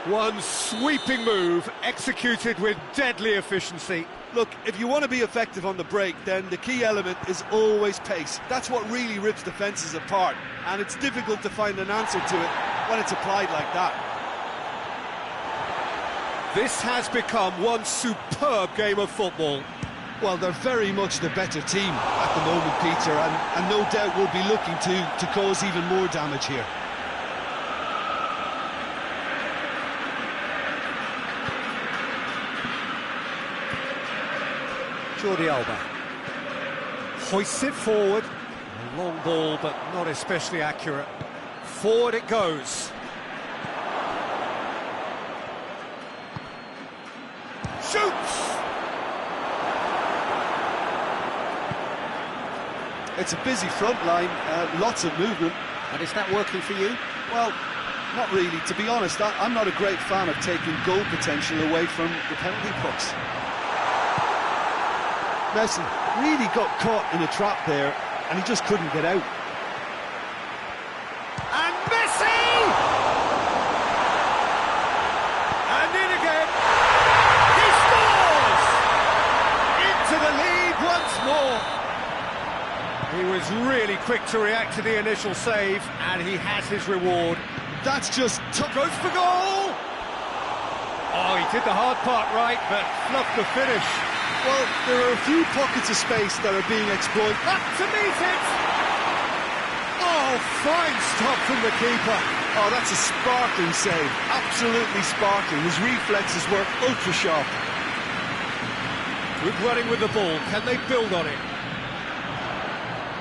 One sweeping move, executed with deadly efficiency. Look, if you want to be effective on the break, then the key element is always pace. That's what really rips defences apart, and it's difficult to find an answer to it when it's applied like that. This has become one superb game of football. Well, they're very much the better team at the moment, Peter, and no doubt will be looking to cause even more damage here. Jordi Alba hoists it forward. A long ball, but not especially accurate. Forward it goes. Shoots! It's a busy front line, lots of movement. And is that working for you? Well, not really. To be honest, I'm not a great fan of taking goal potential away from the penalty box. Messi really got caught in a trap there, and he just couldn't get out. And Messi! And in again. He scores! Into the lead once more. He was really quick to react to the initial save, and he has his reward. That's just top. Goes for goal! Oh, he did the hard part right, but fluffed the finish. Well, there are a few pockets of space that are being exploited. Up to meet it! Oh, fine stop from the keeper. Oh, that's a sparkling save. Absolutely sparkling. His reflexes were ultra sharp. Good running with the ball. Can they build on it?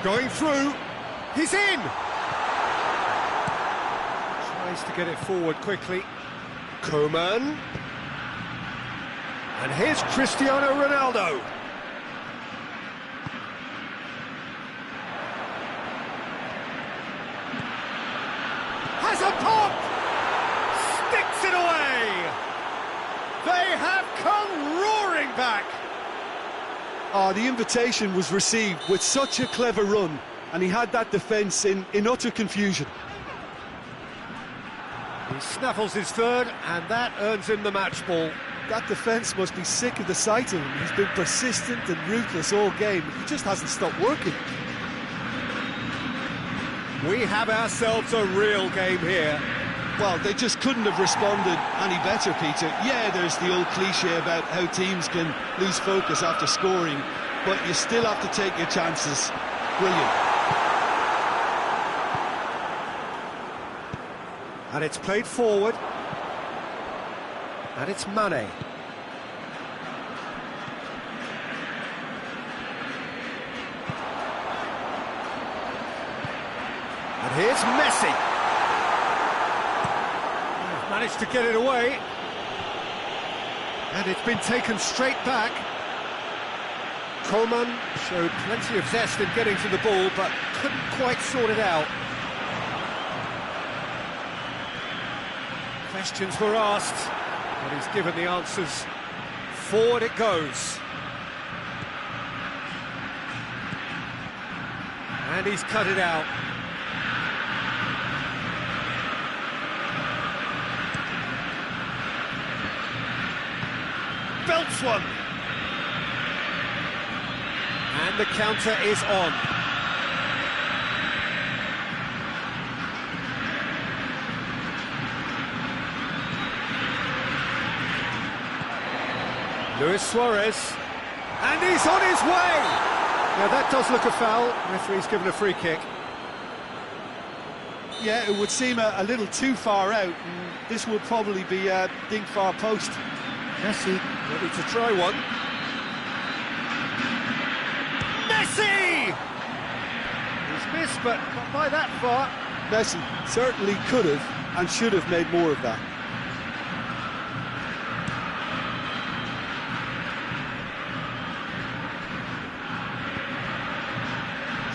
Going through. He's in! Tries to get it forward quickly. Koeman. And here's Cristiano Ronaldo. Has a pop! Sticks it away! They have come roaring back! Oh, the invitation was received with such a clever run, and he had that defence in utter confusion. He snaffles his third, and that earns him the match ball. That defence must be sick of the sight of him. He's been persistent and ruthless all game. He just hasn't stopped working. We have ourselves a real game here. Well, they just couldn't have responded any better, Peter. Yeah, there's the old cliche about how teams can lose focus after scoring, but you still have to take your chances. Brilliant. And it's played forward. And it's Mane. And here's Messi. They've managed to get it away. And it's been taken straight back. Koeman showed plenty of zest in getting to the ball, but couldn't quite sort it out. Questions were asked, but he's given the answers. Forward it goes. And he's cut it out. Belts one. And the counter is on. Luis Suarez, and he's on his way! Now that does look a foul. Referee's given a free kick. Yeah, it would seem a little too far out, and this will probably be a ding far post. Messi ready to try one. Messi! He's missed, but not by that far. Messi certainly could have and should have made more of that.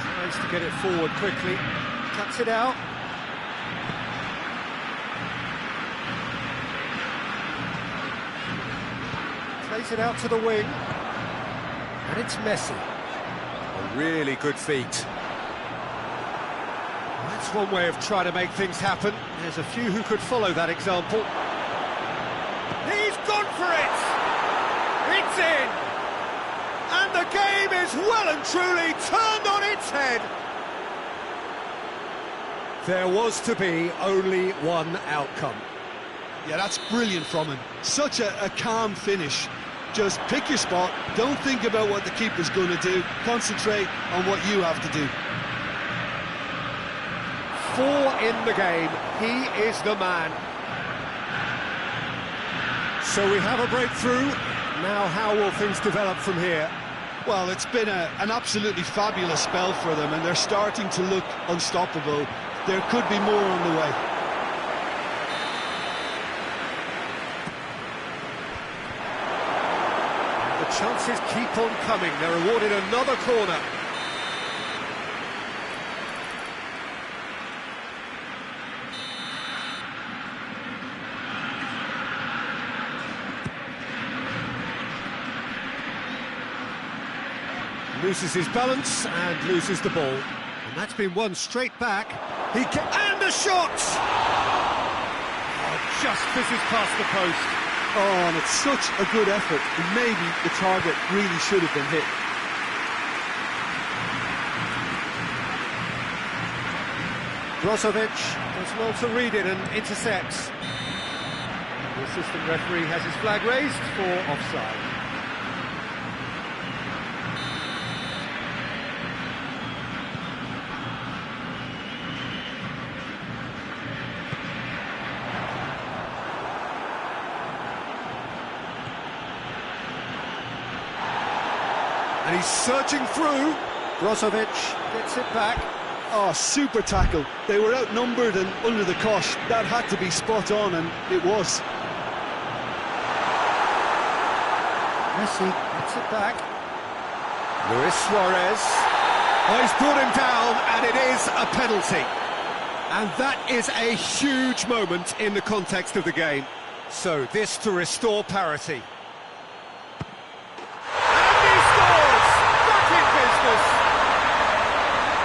Tries to get it forward quickly. Cuts it out. Plays it out to the wing. And it's Messi. A really good feat. That's one way of trying to make things happen. There's a few who could follow that example. He's gone for it! It's in! And the game is well and truly turned on its head. There was to be only one outcome. Yeah, that's brilliant from him. Such a calm finish. Just pick your spot, don't think about what the keeper's going to do, concentrate on what you have to do. 4 in the game, he is the man. So we have a breakthrough. Now how will things develop from here? Well, it's been an absolutely fabulous spell for them, and they're starting to look unstoppable. There could be more on the way. The chances keep on coming. They're awarded another corner. Loses his balance and loses the ball. And that's been won straight back. And a shot! Oh, just fizzes past the post. Oh, and it's such a good effort. Maybe the target really should have been hit. Brozovic does well to read it and intercepts. The assistant referee has his flag raised for offside. And he's surging through. Brozovic gets it back. Oh, super tackle. They were outnumbered and under the cosh. That had to be spot on, and it was. Messi gets it back. Luis Suarez. Oh, he's brought him down, and it is a penalty. And that is a huge moment in the context of the game. So this to restore parity.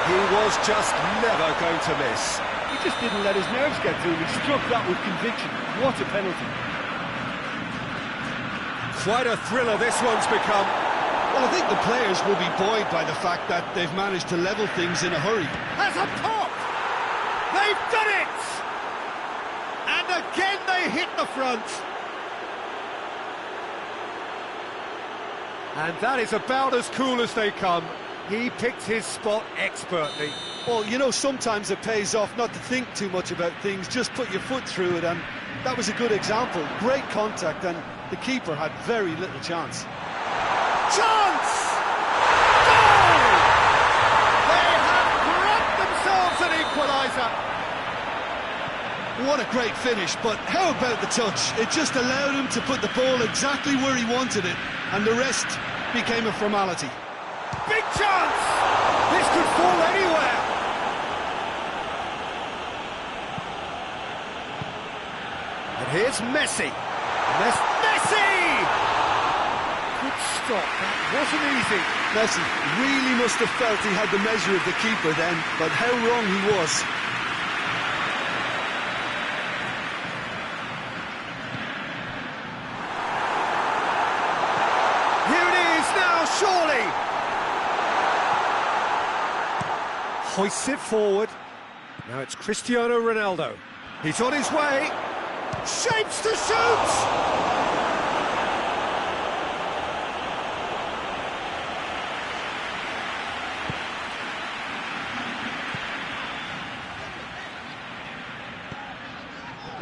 He was just never going to miss. He just didn't let his nerves get to him. He struck that with conviction. What a penalty. Quite a thriller this one's become. Well, I think the players will be buoyed by the fact that they've managed to level things in a hurry. Has a pop! They've done it! And again they hit the front. And that is about as cool as they come. He picked his spot expertly. Well, you know, sometimes it pays off not to think too much about things, just put your foot through it, and that was a good example. Great contact, and the keeper had very little chance. Chance! Goal! They have grabbed themselves an equaliser. What a great finish, but how about the touch? It just allowed him to put the ball exactly where he wanted it, and the rest became a formality. Big chance! This could fall anywhere. And here's Messi. Messi! Good stop. That wasn't easy. Messi really must have felt he had the measure of the keeper then, but how wrong he was. Here it is now, surely. Hoists it forward. Now it's Cristiano Ronaldo. He's on his way. Shapes to shoot!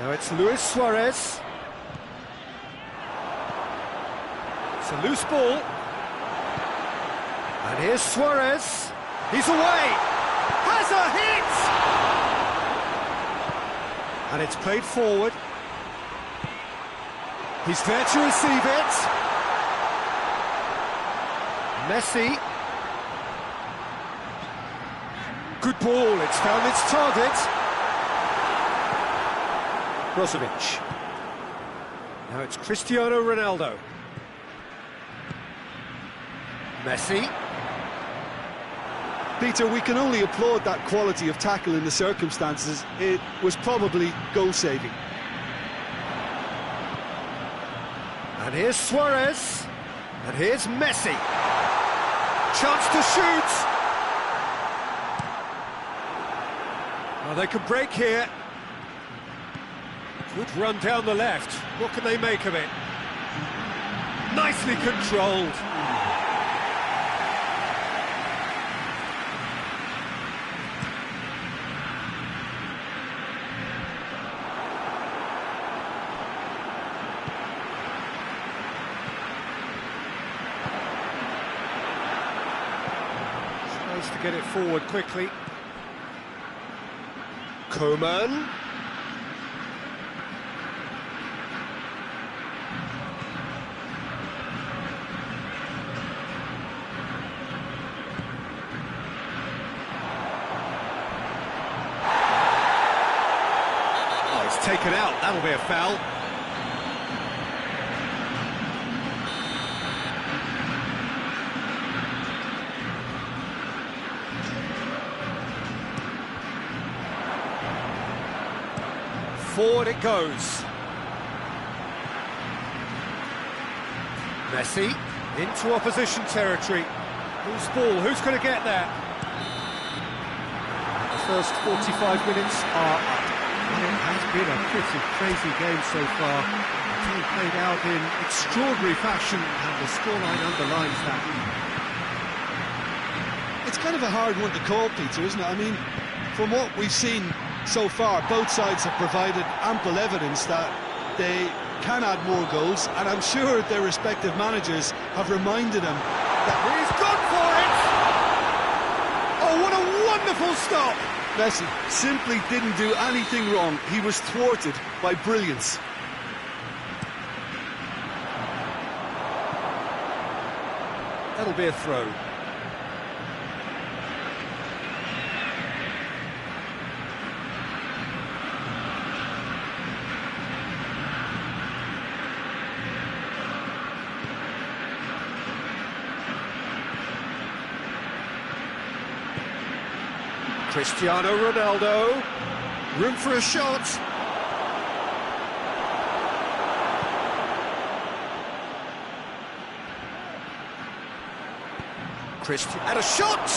Now it's Luis Suarez. It's a loose ball. And here's Suarez. He's away. Has a hit! And it's played forward. He's there to receive it. Messi. Good ball, it's found its target. Brozovic. Now it's Cristiano Ronaldo. Messi. Peter, we can only applaud that quality of tackle in the circumstances. It was probably goal-saving. And here's Suarez. And here's Messi. Chance to shoot. Well, they can break here. Good run down the left. What can they make of it? Nicely controlled. Tries to get it forward quickly. Coman. Oh, it's taken out. That'll be a foul. Forward it goes. Messi into opposition territory. Who's ball? Who's going to get there? The first 45 minutes are up. It has been a pretty crazy game so far. The team played out in extraordinary fashion, and the scoreline underlines that. It's kind of a hard one to call, Peter, isn't it? I mean, from what we've seen so far, both sides have provided ample evidence that they can add more goals, and I'm sure their respective managers have reminded them that He's gone for it! Oh, what a wonderful stop! Messi simply didn't do anything wrong. He was thwarted by brilliance. That'll be a throw. Cristiano Ronaldo, room for a shot. And a shot!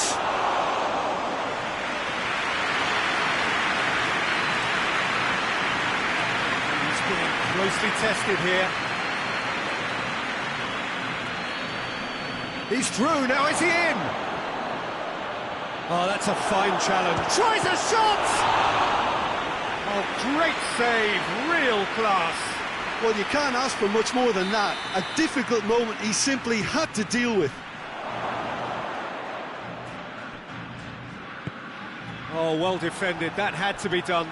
He's being closely tested here. He's through, now is he in? Oh, that's a fine challenge. Tries a shot! Oh, great save, real class. Well, you can't ask for much more than that. A difficult moment he simply had to deal with. Oh, well defended, that had to be done.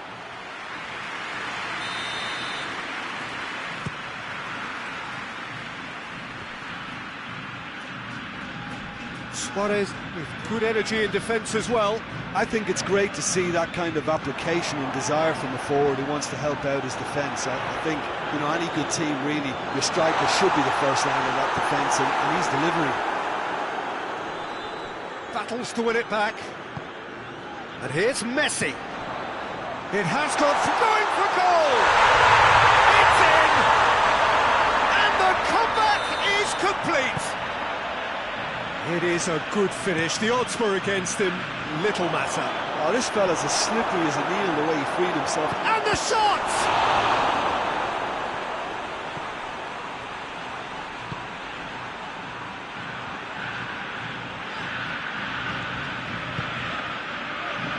Suarez with good energy in defence as well. I think it's great to see that kind of application and desire from a forward who wants to help out his defence. I think, you know, any good team, really, your striker should be the first line of that defence, and he's delivering. Battles to win it back. And here's Messi. It has got going for goal! It's in! And the comeback is complete! It is a good finish. The odds were against him. Little matter. Oh, this fella's as slippery as an eel the way he freed himself. And the shot!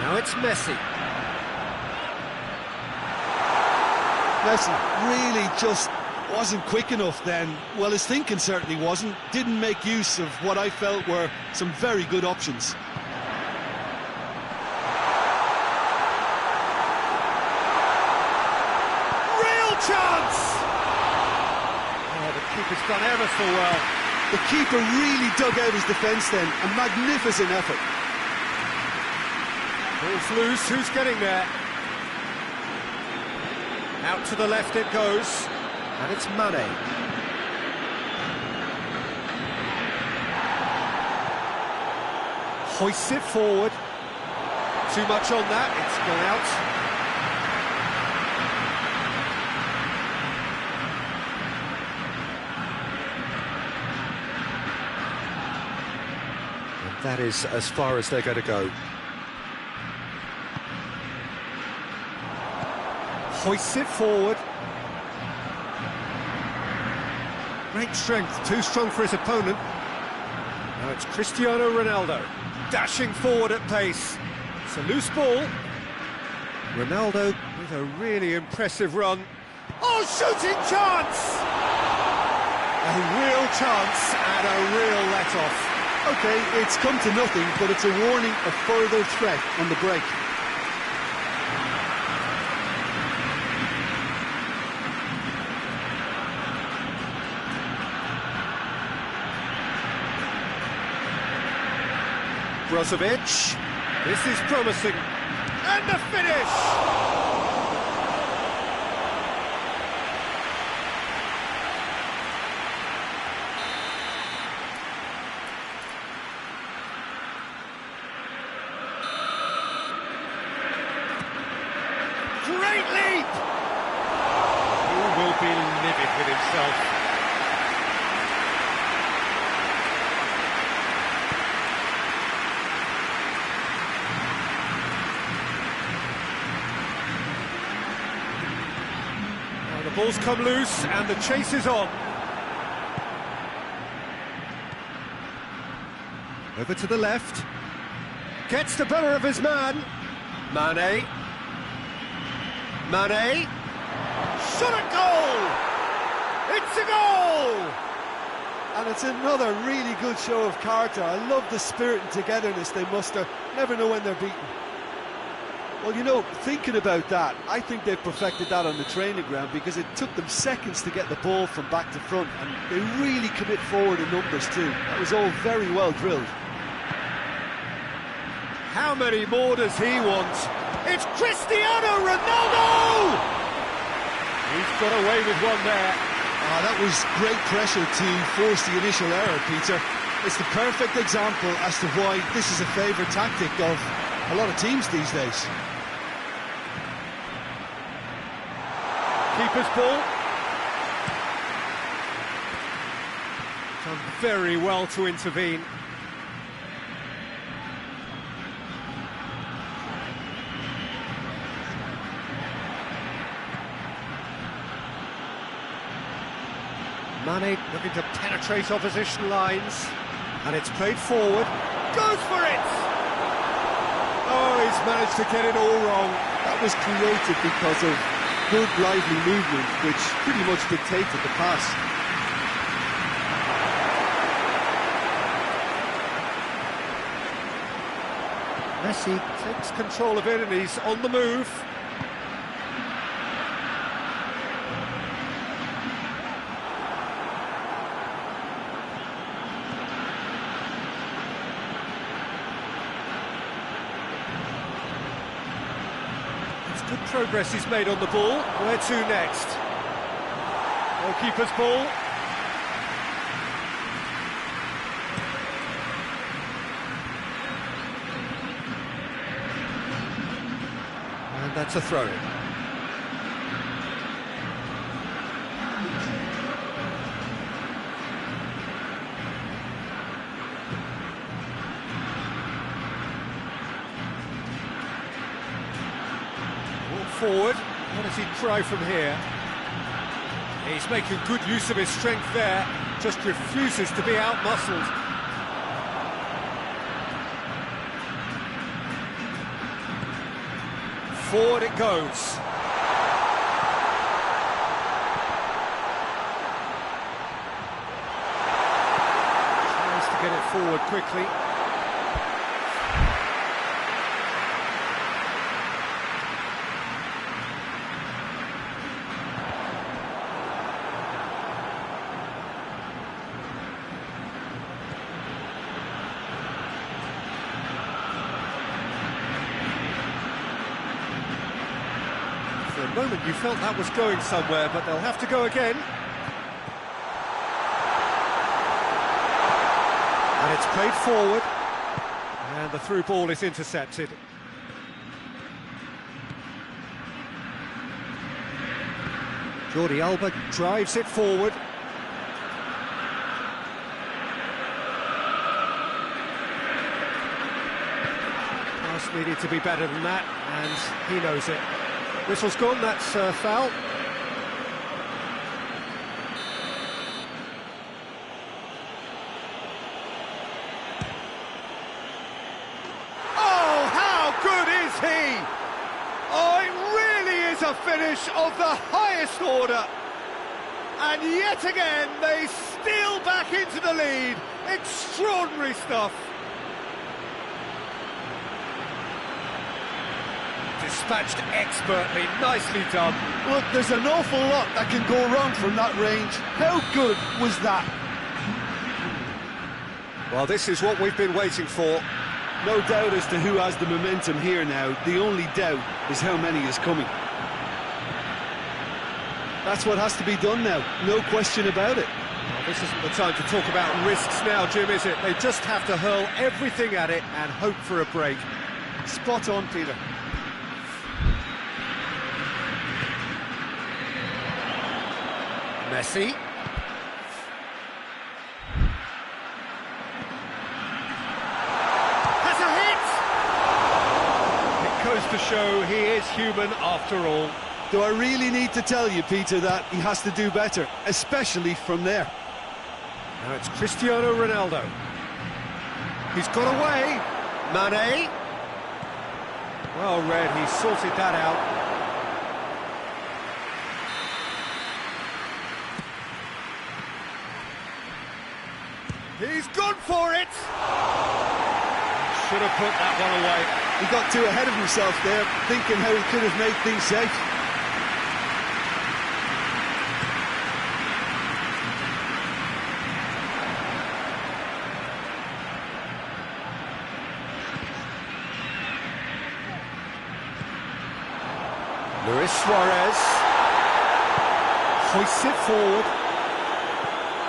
Now it's Messi. Messi really just wasn't quick enough then. Well, his thinking certainly wasn't. Didn't make use of what I felt were some very good options. Real chance! Oh, the keeper's done ever so well. The keeper really dug out his defence then. A magnificent effort. Ball's loose, who's getting there? Out to the left it goes, and it's Mane. Hoists it forward. Too much on that, it's gone out. And that is as far as they're going to go. Hoists it forward. Great strength, too strong for his opponent. Now it's Cristiano Ronaldo, dashing forward at pace. It's a loose ball. Ronaldo with a really impressive run. Oh, shooting chance! A real chance and a real let-off. OK, it's come to nothing, but it's a warning of further threat on the break. Brozovic, this is promising, and the finish! Great leap! He will be livid with himself. The ball's come loose and the chase is on. Over to the left. Gets the better of his man. Mane. Mane. Shot at goal! It's a goal! And it's another really good show of character. I love the spirit and togetherness they muster. Never know when they're beaten. Well, you know, thinking about that, I think they've perfected that on the training ground because it took them seconds to get the ball from back to front, and they really commit forward in numbers too. That was all very well drilled. How many more does he want? It's Cristiano Ronaldo! He's got away with one there. That was great pressure to force the initial error, Peter. It's the perfect example as to why this is a favourite tactic of a lot of teams these days. Keeper's ball. Done very well to intervene. Mane looking to penetrate opposition lines, and it's played forward. Goes for it! Oh, he's managed to get it all wrong. That was created because of good, lively movement, which pretty much dictated the pass. Messi takes control of it and he's on the move. Good progress he's made on the ball. Where to next? Goalkeeper's ball. And that's a throw-in. Forward, what does he try from here? He's making good use of his strength there, just refuses to be out-muscled. Forward it goes. quickly. For a moment you felt that was going somewhere, but they'll have to go again. And it's played forward, and the through ball is intercepted. Jordi Alba drives it forward. Pass needed to be better than that, and he knows it. Whistle's gone, that's foul. Oh, how good is he? Oh, it really is a finish of the highest order. And yet again, they steal back into the lead. Extraordinary stuff. Dispatched expertly, nicely done. Look, there's an awful lot that can go wrong from that range. How good was that? Well, this is what we've been waiting for. No doubt as to who has the momentum here now. The only doubt is how many is coming. That's what has to be done now, no question about it. Well, this isn't the time to talk about risks now, Jim, is it? They just have to hurl everything at it and hope for a break. Spot on, Peter. Messi. Has a hit! It goes to show he is human after all. Do I really need to tell you, Peter, that he has to do better, especially from there? Now it's Cristiano Ronaldo. He's got away. Mane. Well read, he sorted that out. He's gone for it! Should have put that one away. He got too ahead of himself there, thinking how he could have made things safe. Luis Suarez hoists it forward.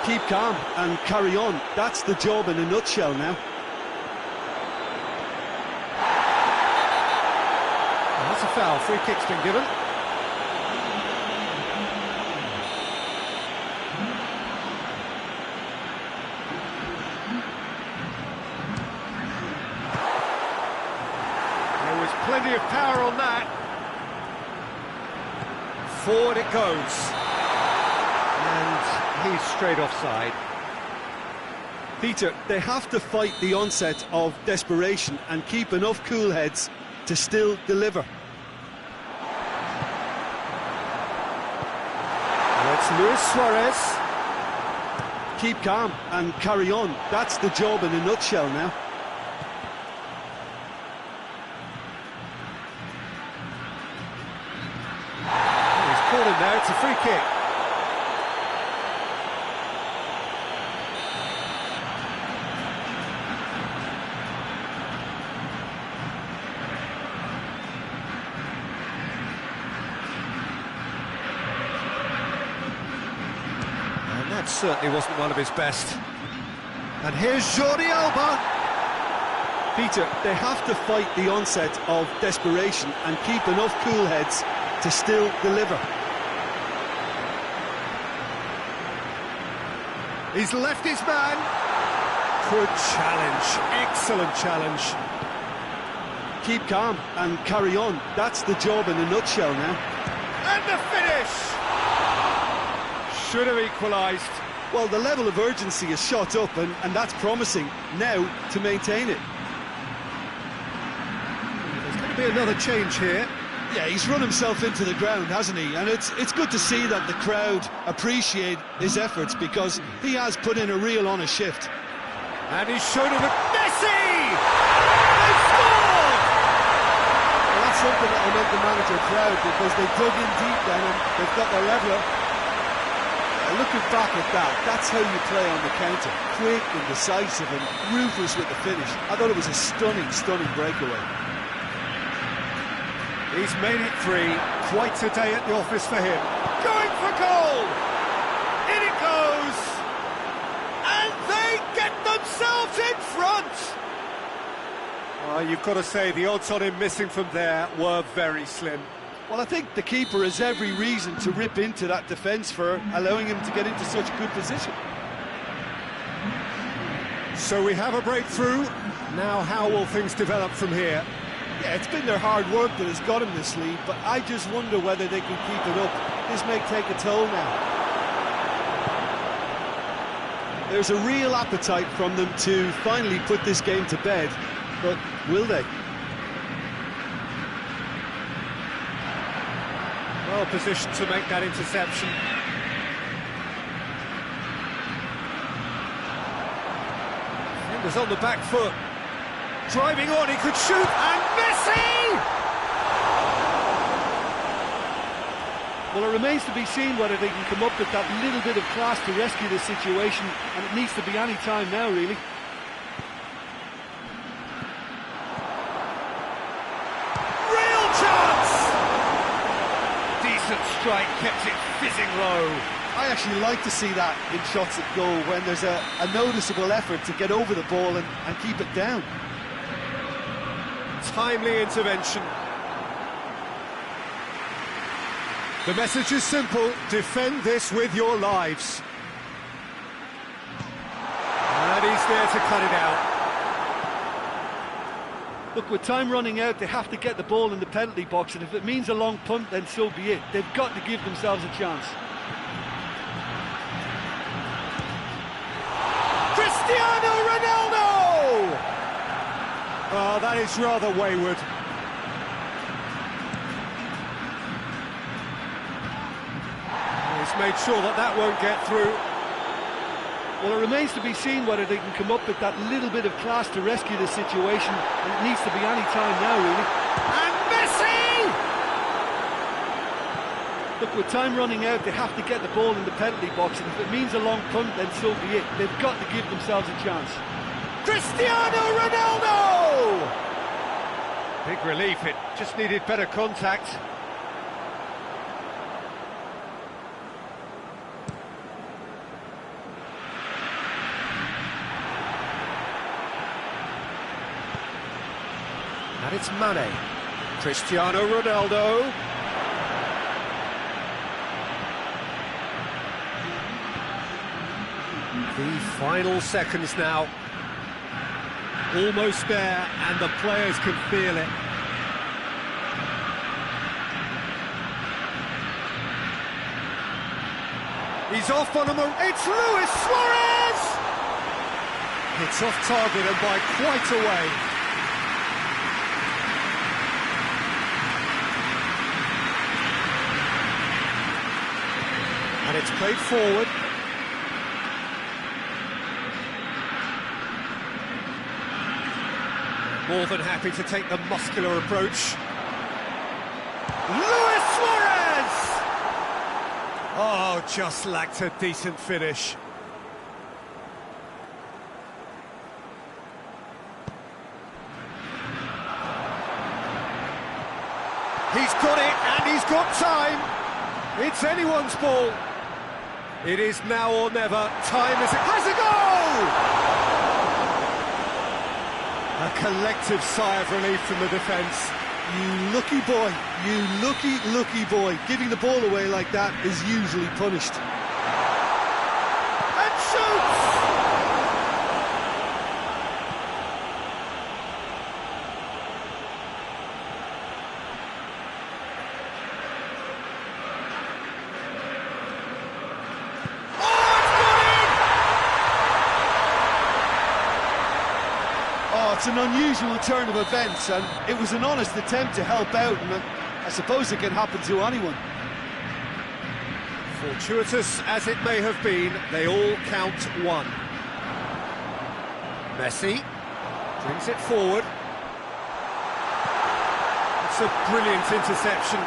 Keep calm and carry on. That's the job in a nutshell now. Well, that's a foul. Free kick's been given. There was plenty of power on that. Forward it goes. And he's straight offside. Peter, they have to fight the onset of desperation and keep enough cool heads to still deliver. It's Luis Suarez. Keep calm and carry on. That's the job in a nutshell now. He's caught him there, it's a free kick. And that certainly wasn't one of his best. And here's Jordi Alba. Peter, they have to fight the onset of desperation and keep enough cool heads to still deliver. He's left his man. Good challenge, excellent challenge. Keep calm and carry on. That's the job in a nutshell now. And the finish! Should have equalised. Well, the level of urgency is shot up and that's promising. Now to maintain it. There's going to be another change here. Yeah, he's run himself into the ground, hasn't he? And it's good to see that the crowd appreciate his efforts because he has put in a real honest shift. And he's shown him a Messi! They've scored! Well, that's something that will make the manager proud, because they dug in deep then and they've got their leveller. Looking back at that, that's how you play on the counter. Quick and decisive and ruthless with the finish. I thought it was a stunning, stunning breakaway. He's made it 3. Quite a day at the office for him. Going for goal! In it goes! And they get themselves in front! You've got to say, the odds on him missing from there were very slim. Well, I think the keeper has every reason to rip into that defence for allowing him to get into such a good position. So we have a breakthrough. Now how will things develop from here? Yeah, it's been their hard work that has got him this lead, but I just wonder whether they can keep it up. This may take a toll now. There's a real appetite from them to finally put this game to bed, but will they? Well positioned to make that interception. Fingers on the back foot. Driving on, he could shoot, and Messi! Well, it remains to be seen whether they can come up with that little bit of class to rescue the situation, and it needs to be any time now, really. Real chance! Decent strike, kept it fizzing low. I actually like to see that in shots at goal, when there's a noticeable effort to get over the ball and keep it down. Timely intervention. The message is simple: defend this with your lives. And he's there to cut it out. Look, with time running out, they have to get the ball in the penalty box, and if it means a long punt, then so be it. They've got to give themselves a chance. Cristiano Ronaldo! Oh, that is rather wayward. He's made sure that that won't get through. Well, it remains to be seen whether they can come up with that little bit of class to rescue the situation, and it needs to be any time now, really. And Messi! Look, with time running out, they have to get the ball in the penalty box, and if it means a long punt, then so be it. They've got to give themselves a chance. Cristiano Ronaldo! Big relief, it just needed better contact. And it's Mane. Cristiano Ronaldo. The final seconds now. Almost there, and the players can feel it. He's off on him. It's Luis Suarez! It's off target and by quite a way. And it's played forward. More than happy to take the muscular approach. Luis Suarez! Oh, just lacked a decent finish. He's got it, and he's got time. It's anyone's ball. It is now or never. Time is it. Has a goal! A collective sigh of relief from the defence. You lucky boy, you lucky boy. Giving the ball away like that is usually punished. And shoots! It's an unusual turn of events, and it was an honest attempt to help out, and I suppose it can happen to anyone. Fortuitous as it may have been, they all count one. Messi brings it forward. It's a brilliant interception.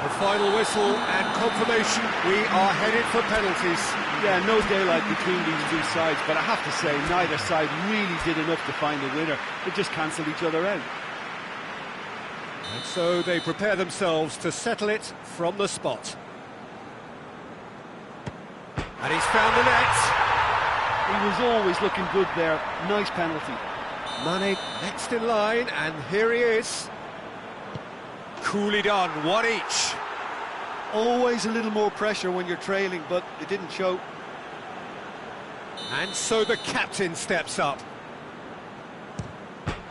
The final whistle and confirmation, we are headed for penalties. Yeah, no daylight between these two sides, but I have to say, neither side really did enough to find a winner. They just cancelled each other out. And so they prepare themselves to settle it from the spot. And he's found the net. He was always looking good there. Nice penalty. Mane next in line, and here he is. Coolly done, one each. Always a little more pressure when you're trailing, but it didn't show. And so the captain steps up.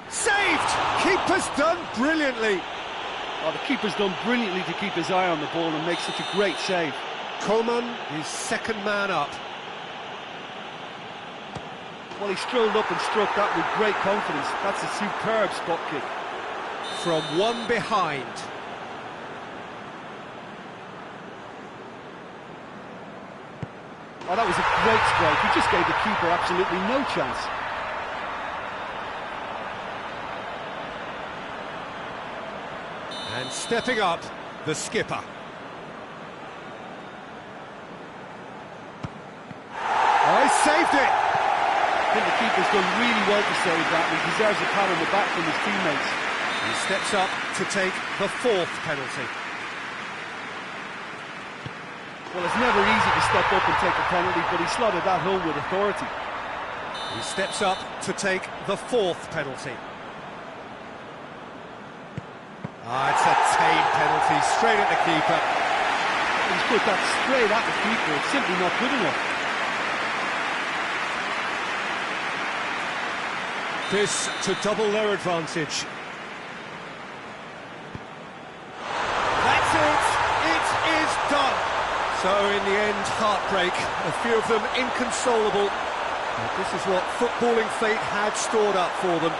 Saved! Keeper's done brilliantly. Oh, the keeper's done brilliantly to keep his eye on the ball and make such a great save. Coman is second man up. Well, he strolled up and struck that with great confidence. That's a superb spot kick. From one behind. Oh, that was a great strike. He just gave the keeper absolutely no chance. And stepping up, the skipper. Oh, he saved it! I think the keeper's done really well to save that, and he deserves a pat on the back from his teammates. He steps up to take the fourth penalty. Well, it's never easy to step up and take a penalty, but he slotted that home with authority. He steps up to take the fourth penalty. Ah, it's a tame penalty, straight at the keeper. He's put that straight at the keeper. It's simply not good enough. This to double their advantage. That's it! It is done! So in the end, heartbreak. A few of them inconsolable. But this is what footballing fate had stored up for them.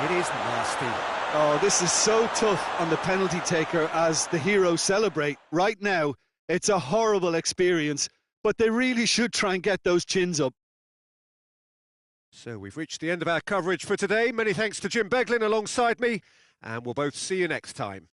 It is nasty. Oh, this is so tough on the penalty taker as the heroes celebrate. Right now, it's a horrible experience, but they really should try and get those chins up. So we've reached the end of our coverage for today. Many thanks to Jim Beglin alongside me, and we'll both see you next time.